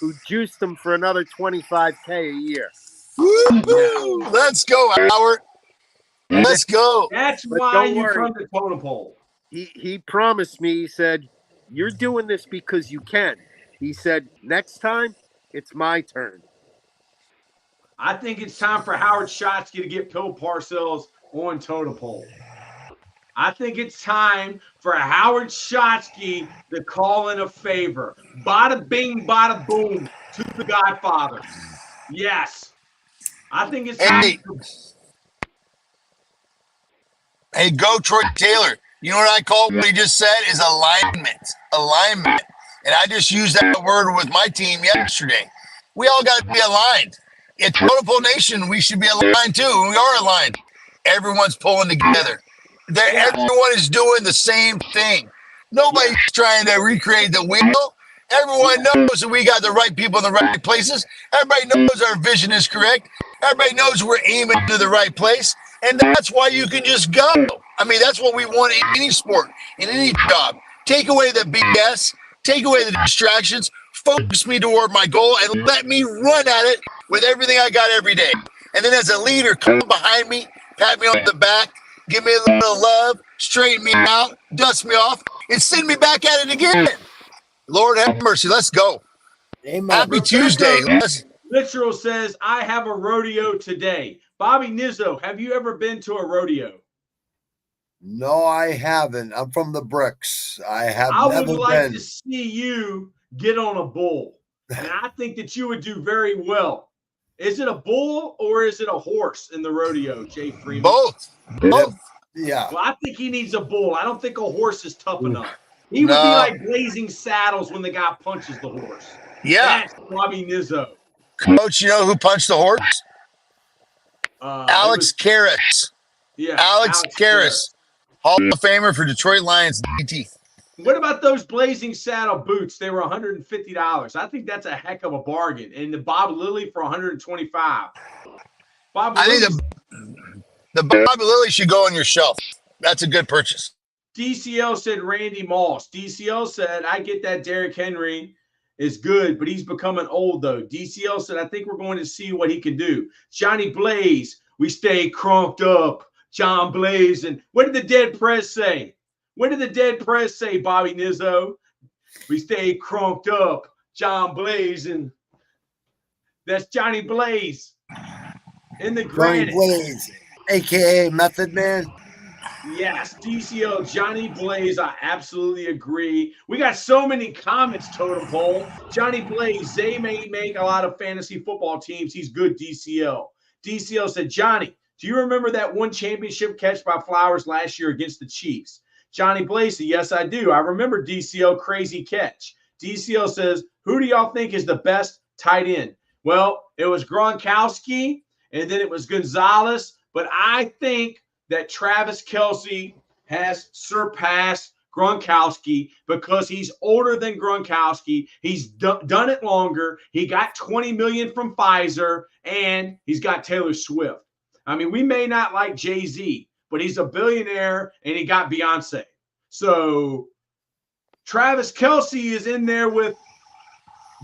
who juiced him for another $25K a year. Woo-hoo! Let's go, Howard. Let's go. That's But why don't you worry. come to Totem Pole. He promised me, he said, "You're doing this because you can." He said, "Next time, it's my turn." I think it's time for Howard Schotzky to get Bill Parcells on Totem Pole. I think it's time for Howard Schotzky to call in a favor. Bada bing, bada boom to the Godfather. Yes. I think it's time. Hey, go Troy Taylor. You know what I call what he just said is alignment. Alignment. And I just used that word with my team yesterday. We all got to be aligned. In Totem Pole Nation, we should be aligned too. We are aligned. Everyone's pulling together. Everyone is doing the same thing. Nobody's trying to recreate the wheel. Everyone knows that we got the right people in the right places. Everybody knows our vision is correct. Everybody knows we're aiming to the right place. And that's why you can just go. I mean, that's what we want in any sport, in any job. Take away the BS, take away the distractions, focus me toward my goal, and let me run at it with everything I got every day. And then as a leader, come behind me, pat me on the back, give me a little love, straighten me out, dust me off, and send me back at it again. Lord have mercy. Let's go. Amen. Happy Tuesday. Literal says, I have a rodeo today. Bobby Nizzo, have you ever been to a rodeo? No, I haven't. I'm from the bricks. I have I never would like been. to see you get on a bull. And I think that you would do very well. Is it a bull or is it a horse in the rodeo, Jay Freeman? Both. Both. Yeah. Well, I think he needs a bull. I don't think a horse is tough enough. He would be like Blazing Saddles when the guy punches the horse. Yeah. That's Bobby Nizzo. Coach, you know who punched the horse? Alex Karras. Yeah. Alex Karras. Hall of Famer for Detroit Lions DT. What about those Blazing Saddle boots? They were $150. I think that's a heck of a bargain. And the Bob Lilly for $125. I think the Bobby Lilly should go on your shelf. That's a good purchase. DCL said Randy Moss. DCL said, I get that Derrick Henry is good, but he's becoming old, though. DCL said, I think we're going to see what he can do. Johnny Blaze, we stay crunked up. John Blaze. And what did the Dead Press say? What did the Dead Press say, Bobby Nizzo? We stay crunked up. John Blaze. And that's Johnny Blaze in the Johnny granite. Blaze, a.k.a. Method Man. Yes, DCO, Johnny Blaze, I absolutely agree. We got so many comments, Totem Pole. Johnny Blaze, they may make a lot of fantasy football teams. He's good, DCL. DCL said, Johnny, do you remember that one championship catch by Flowers last year against the Chiefs? Johnny Blaze said, yes, I do. I remember DCL, crazy catch. DCL says, who do y'all think is the best tight end? Well, it was Gronkowski, and then it was Gonzalez, but I think that Travis Kelce has surpassed Gronkowski because he's older than Gronkowski. He's done it longer. He got $20 million from Pfizer, and he's got Taylor Swift. I mean, we may not like Jay-Z, but he's a billionaire, and he got Beyonce. So Travis Kelce is in there with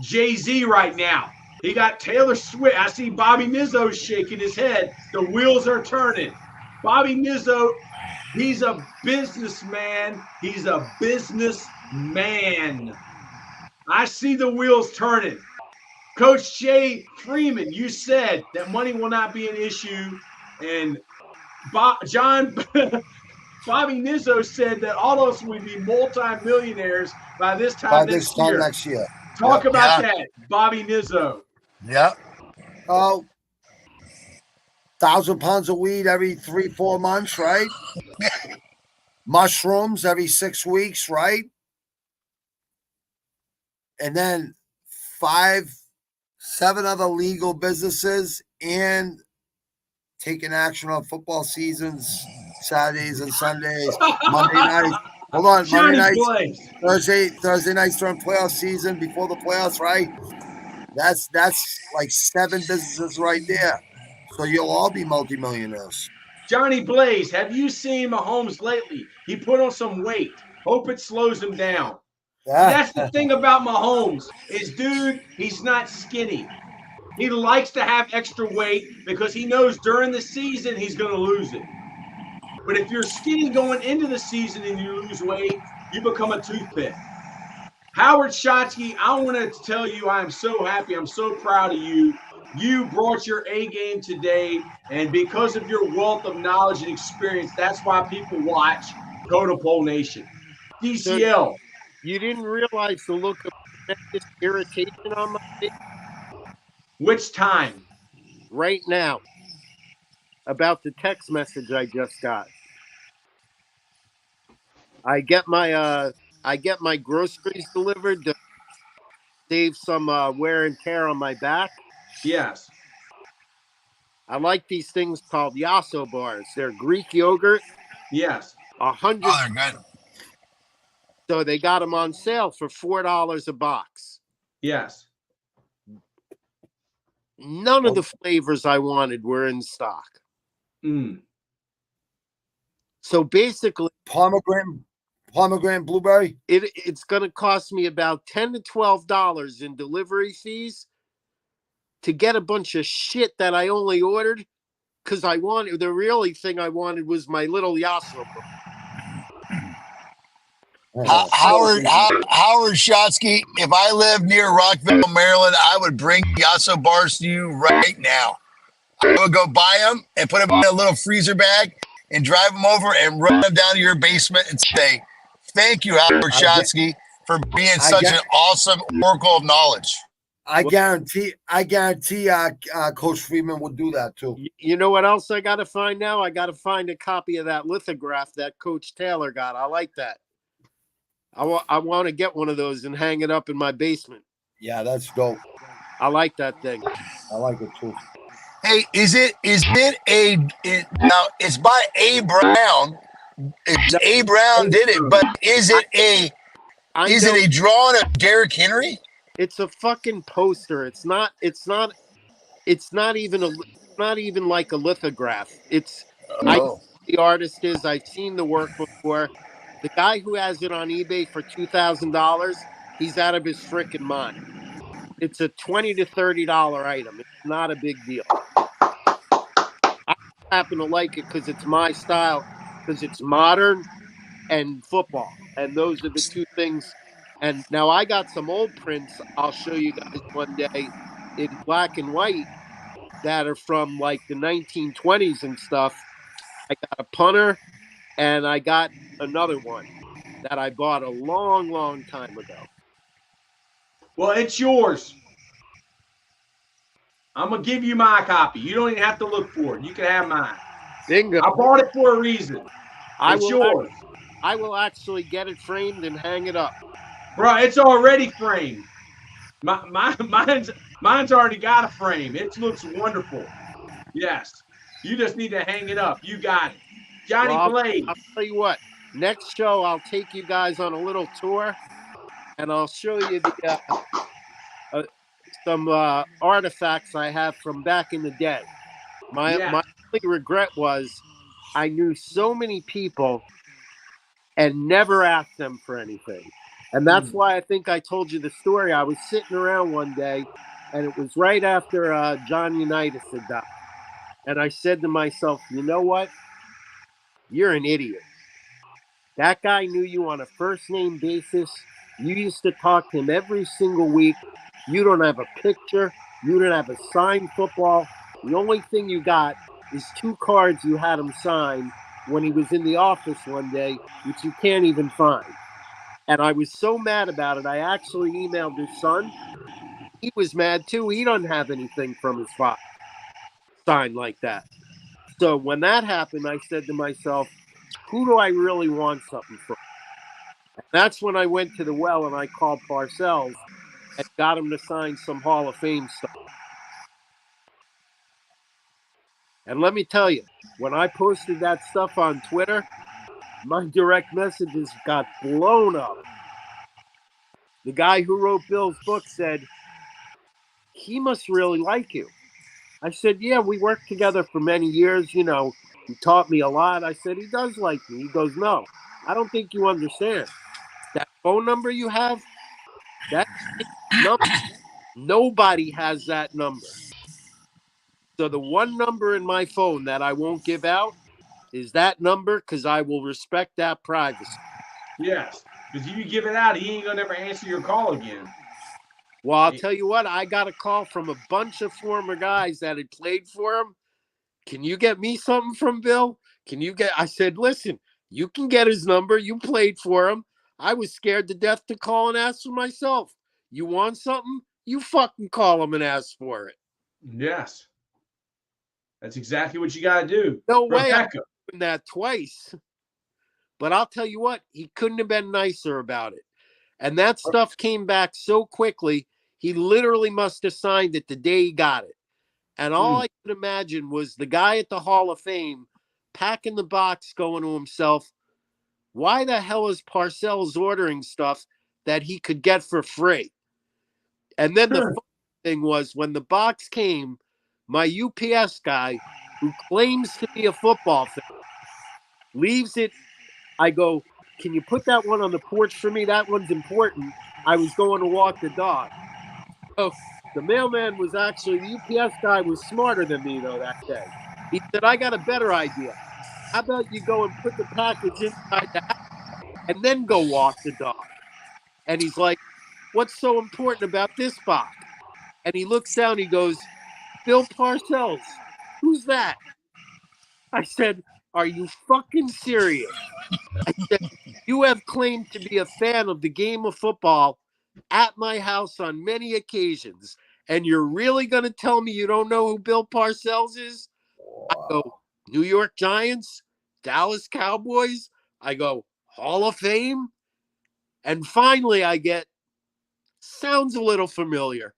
Jay-Z right now. He got Taylor Swift. I see Bobby Nizzo shaking his head. The wheels are turning. Bobby Nizzo, he's a businessman. He's a businessman. I see the wheels turning. Coach Jay Freeman, you said that money will not be an issue. And Bobby Nizzo said that all of us will be multimillionaires by this time next year. Talk Yep. about that, Bobby Nizzo. Yep. Oh, 1,000 pounds of weed every 3-4 months, right? Mushrooms every 6 weeks, right? And then 5-7 other legal businesses and taking action on football seasons, Saturdays and Sundays, Monday nights. Hold on, Johnny Monday nights, Blaze. Thursday nights during playoff season, before the playoffs, right? That's like 7 businesses right there. So you'll all be multimillionaires. Johnny Blaze, have you seen Mahomes lately? He put on some weight. Hope it slows him down. That's the thing about Mahomes is, dude, he's not skinny. He likes to have extra weight because he knows during the season he's going to lose it. But if you're skinny going into the season and you lose weight, you become a toothpick. Howard Shotsky, I want to tell you I am so happy. I'm so proud of you. You brought your A game today, and because of your wealth of knowledge and experience, that's why people watch Total Pole Nation. DCL. So you didn't realize the look of tremendous irritation on my face Which time? right now about the text message I just got. I get my groceries delivered to save some wear and tear on my back. Yes. I like these things called Yasso bars. They're Greek yogurt. Yes. 100. Oh, they're good. So they got them on sale for $4 a box. Yes. None of the flavors I wanted were in stock. So basically, pomegranate blueberry. It's going to cost me about $10 to $12 in delivery fees to get a bunch of shit that I only ordered because I wanted, the really thing I wanted was my little Yasso. Howard Shotsky, if I lived near Rockville, Maryland, I would bring Yasso bars to you right now. I would go buy them and put them in a little freezer bag and drive them over and run them down to your basement and say, thank you, Howard Shotsky, for being such an awesome oracle of knowledge. I guarantee Coach Freeman would do that too. You know what else I got to find now? I got to find a copy of that lithograph that Coach Taylor got. I like that. I want to get one of those and hang it up in my basement. Yeah, that's dope. I like that thing. I like it too. Hey, now it's by A. Brown. A. Brown did it, but is it a drawing of Derrick Henry? It's a fucking poster. It's not even like a lithograph. I know who the artist is. I've seen the work before. The guy who has it on eBay for $2,000, he's out of his freaking mind. It's a $20 to $30 item. It's not a big deal. I happen to like it because it's my style, because it's modern and football. And those are the two things. And now I got some old prints I'll show you guys one day in black and white that are from like the 1920s and stuff. I got a punter and I got another one that I bought a long, long time ago. Well, it's yours. I'm going to give you my copy. You don't even have to look for it. You can have mine. Bingo. I bought it for a reason. It's yours. I will actually get it framed and hang it up. Bro, it's already framed. Mine's already got a frame. It looks wonderful. Yes. You just need to hang it up. You got it. Johnny Blaze. I'll tell you what. Next show, I'll take you guys on a little tour, and I'll show you some artifacts I have from back in the day. My only regret was I knew so many people and never asked them for anything. And that's why I think I told you the story. I was sitting around one day and it was right after John Unitas had died. And I said to myself, you know what? You're an idiot. That guy knew you on a first name basis. You used to talk to him every single week. You don't have a picture. You don't have a signed football. The only thing you got is 2 cards you had him sign when he was in the office one day, which you can't even find. And I was so mad about it, I actually emailed his son. He was mad too. He doesn't have anything from his father signed like that. So when that happened, I said to myself, who do I really want something from? And that's when I went to the well and I called Parcells and got him to sign some Hall of Fame stuff. And let me tell you, when I posted that stuff on Twitter, my direct messages got blown up. The guy who wrote Bill's book said, he must really like you. I said, yeah, we worked together for many years. You know, he taught me a lot. I said, he does like me. He goes, no, I don't think you understand. That phone number you have, that number, nobody has that number. So the one number in my phone that I won't give out is that number because I will respect that privacy. Yes, because if you give it out, he ain't gonna never answer your call again. Well, I'll tell you what, I got a call from a bunch of former guys that had played for him. Can you get me something from Bill? I said, listen, you can get his number. You played for him. I was scared to death to call and ask for myself. You want something? You fucking call him and ask for it. Yes, that's exactly what you got to do. No way I'm Rebecca. doing that twice. But I'll tell you what, he couldn't have been nicer about it. And that stuff came back so quickly, he literally must have signed it the day he got it. And all I could imagine was the guy at the Hall of Fame packing the box going to himself, why the hell is Parcells ordering stuff that he could get for free? And then the funny thing was when the box came, my UPS guy, who claims to be a football fan, leaves it. I go, can you put that one on the porch for me? That one's important. I was going to walk the dog. So the mailman was actually, the UPS guy was smarter than me, though, that day. He said, I got a better idea. How about you go and put the package inside the house and then go walk the dog? And he's like, what's so important about this box? And he looks down, he goes, Bill Parcells. Who's that? I said, are you fucking serious? I said, you have claimed to be a fan of the game of football at my house on many occasions, and you're really going to tell me you don't know who Bill Parcells is? I go, New York Giants, Dallas Cowboys. I go, Hall of Fame. And finally I get, sounds a little familiar.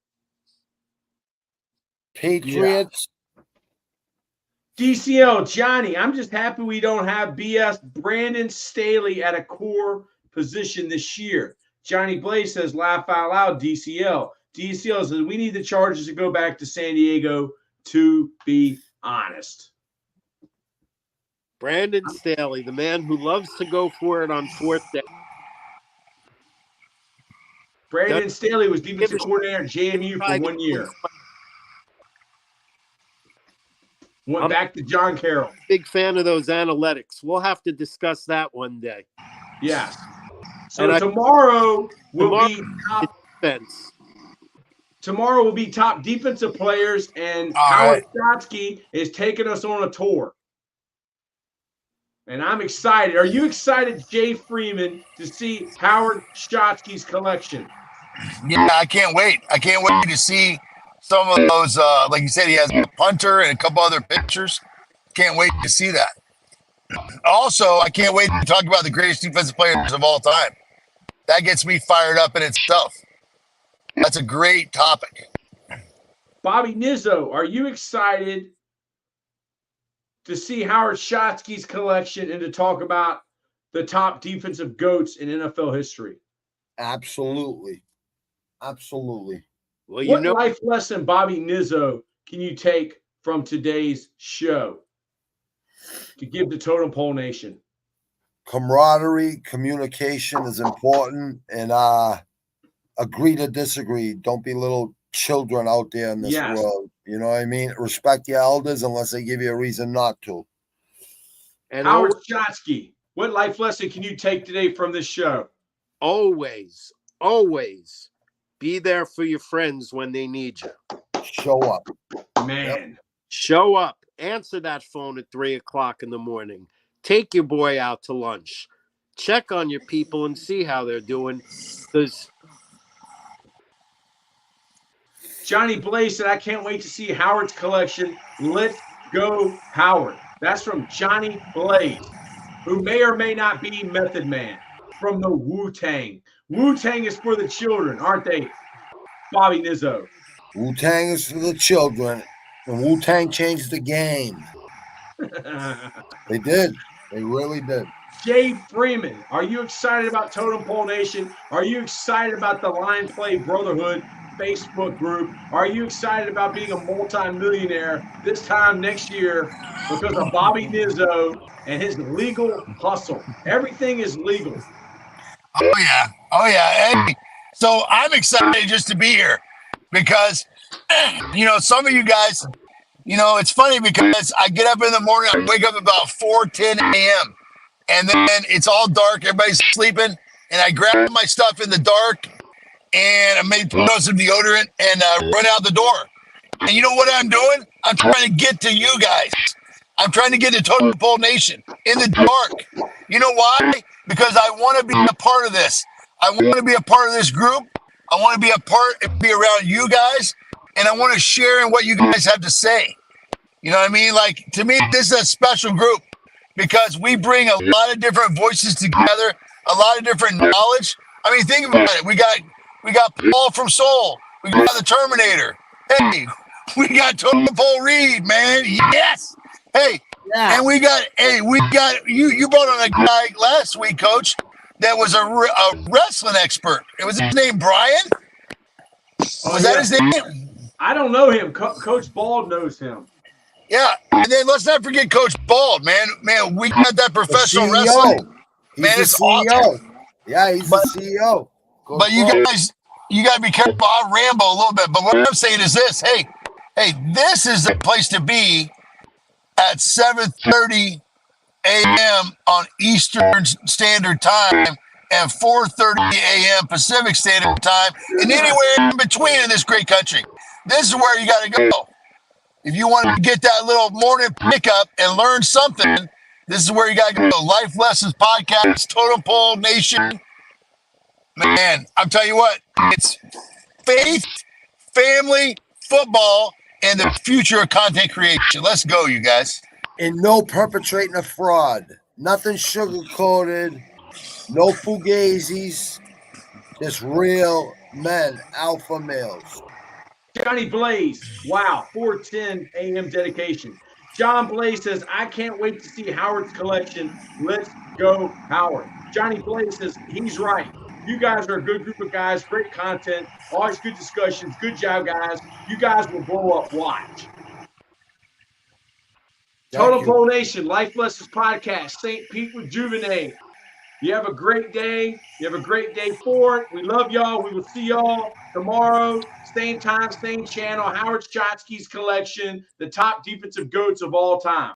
Patriots. DCL, Johnny, I'm just happy we don't have BS Brandon Staley at a core position this year. Johnny Blaze says, laugh out loud, DCL. DCL says, we need the Chargers to go back to San Diego, to be honest. Brandon Staley, the man who loves to go for it on fourth down. Brandon Staley was defensive coordinator at JMU for 1 year. Went back to John Carroll. Big fan of those analytics. We'll have to discuss that one day. Yes. So tomorrow will be top defense. Tomorrow will be top defensive players, and Howard Shotsky is taking us on a tour. And I'm excited. Are you excited, Jay Freeman, to see Howard Shotsky's collection? Yeah, I can't wait. I can't wait to see some of those. Like you said, he has a punter and a couple other pictures. Can't wait to see that. Also, I can't wait to talk about the greatest defensive players of all time. That gets me fired up in itself. That's a great topic. Bobby Nizzo, are you excited to see Howard Shotsky's collection and to talk about the top defensive GOATs in NFL history? Absolutely. Absolutely. Well, what life lesson, Bobby Nizzo, can you take from today's show to give the Totem Pole Nation? Camaraderie, communication is important, and agree to disagree. Don't be little children out there in this Yes. world. You know what I mean? Respect your elders unless they give you a reason not to. And Howard Shotsky, what life lesson can you take today from this show? always be there for your friends when they need you. Show up. Man, Show up. Answer that phone at 3 o'clock in the morning. Take your boy out to lunch. Check on your people and see how they're doing. Because Johnny Blaze said, I can't wait to see Howard's collection. Let's go, Howard. That's from Johnny Blaze, who may or may not be Method Man from the Wu-Tang. Wu-Tang is for the children, aren't they, Bobby Nizzo? Wu-Tang is for the children, and Wu-Tang changed the game. They did. They really did. Jay Freeman, are you excited about Totem Pole Nation? Are you excited about the Line Play Brotherhood Facebook group? Are you excited about being a multi-millionaire this time next year because of Bobby Nizzo and his legal hustle? Everything is legal. Oh yeah. Oh yeah. Hey, so I'm excited just to be here because some of you guys, it's funny because I get up in the morning, I wake up about 4:10 a.m. and then it's all dark, everybody's sleeping, and I grab my stuff in the dark and I may put on some deodorant and run out the door. And you know what I'm doing? I'm trying to get to you guys. I'm trying to get to Totem Pole Nation in the dark. You know why? Because I want to be a part of this. I want to be a part of this group. I want to be be around you guys, and I want to share in what you guys have to say. You know what I mean? Like, to me, this is a special group because we bring a lot of different voices together, a lot of different knowledge. I mean, think about it. We got Paul from Soul. We got the Terminator. Hey, we got Totem Pole Reed, man. Yes. Hey, yeah. And we got you brought on a guy last week, Coach, that was a wrestling expert. It was his name Brian. Was that his name? I don't know him. Coach Bald knows him. Yeah, and then let's not forget Coach Bald, man. Man, we got that professional wrestling. Man, it's CEO. awesome. Yeah, he's the CEO. But you got to be careful. I'll ramble a little bit. But what I'm saying is this: hey, this is the place to be at 7:30 a.m. on Eastern Standard Time and 4:30 a.m. Pacific Standard Time, and anywhere in between in this great country. This is where you got to go. If you want to get that little morning pickup and learn something, this is where you got to go. Life Lessons Podcast, Totem Pole Nation. Man, I'm telling you what, it's faith, family, football, and the future of content creation. Let's go, you guys. And no perpetrating a fraud. Nothing sugar-coated. No fugazis. Just real men, alpha males. Johnny Blaze, wow, 4:10 a.m. dedication. John Blaze says, I can't wait to see Howard's collection. Let's go, Howard. Johnny Blaze says, he's right. You guys are a good group of guys, great content, always good discussions. Good job, guys. You guys will blow up. Watch. Totem Pole Nation, Life Lessons Podcast, St. Pete Rejuvenate. You have a great day. You have a great day forward. We love y'all. We will see y'all tomorrow. Same time, same channel. Howard Shotsky's collection, the top defensive goats of all time.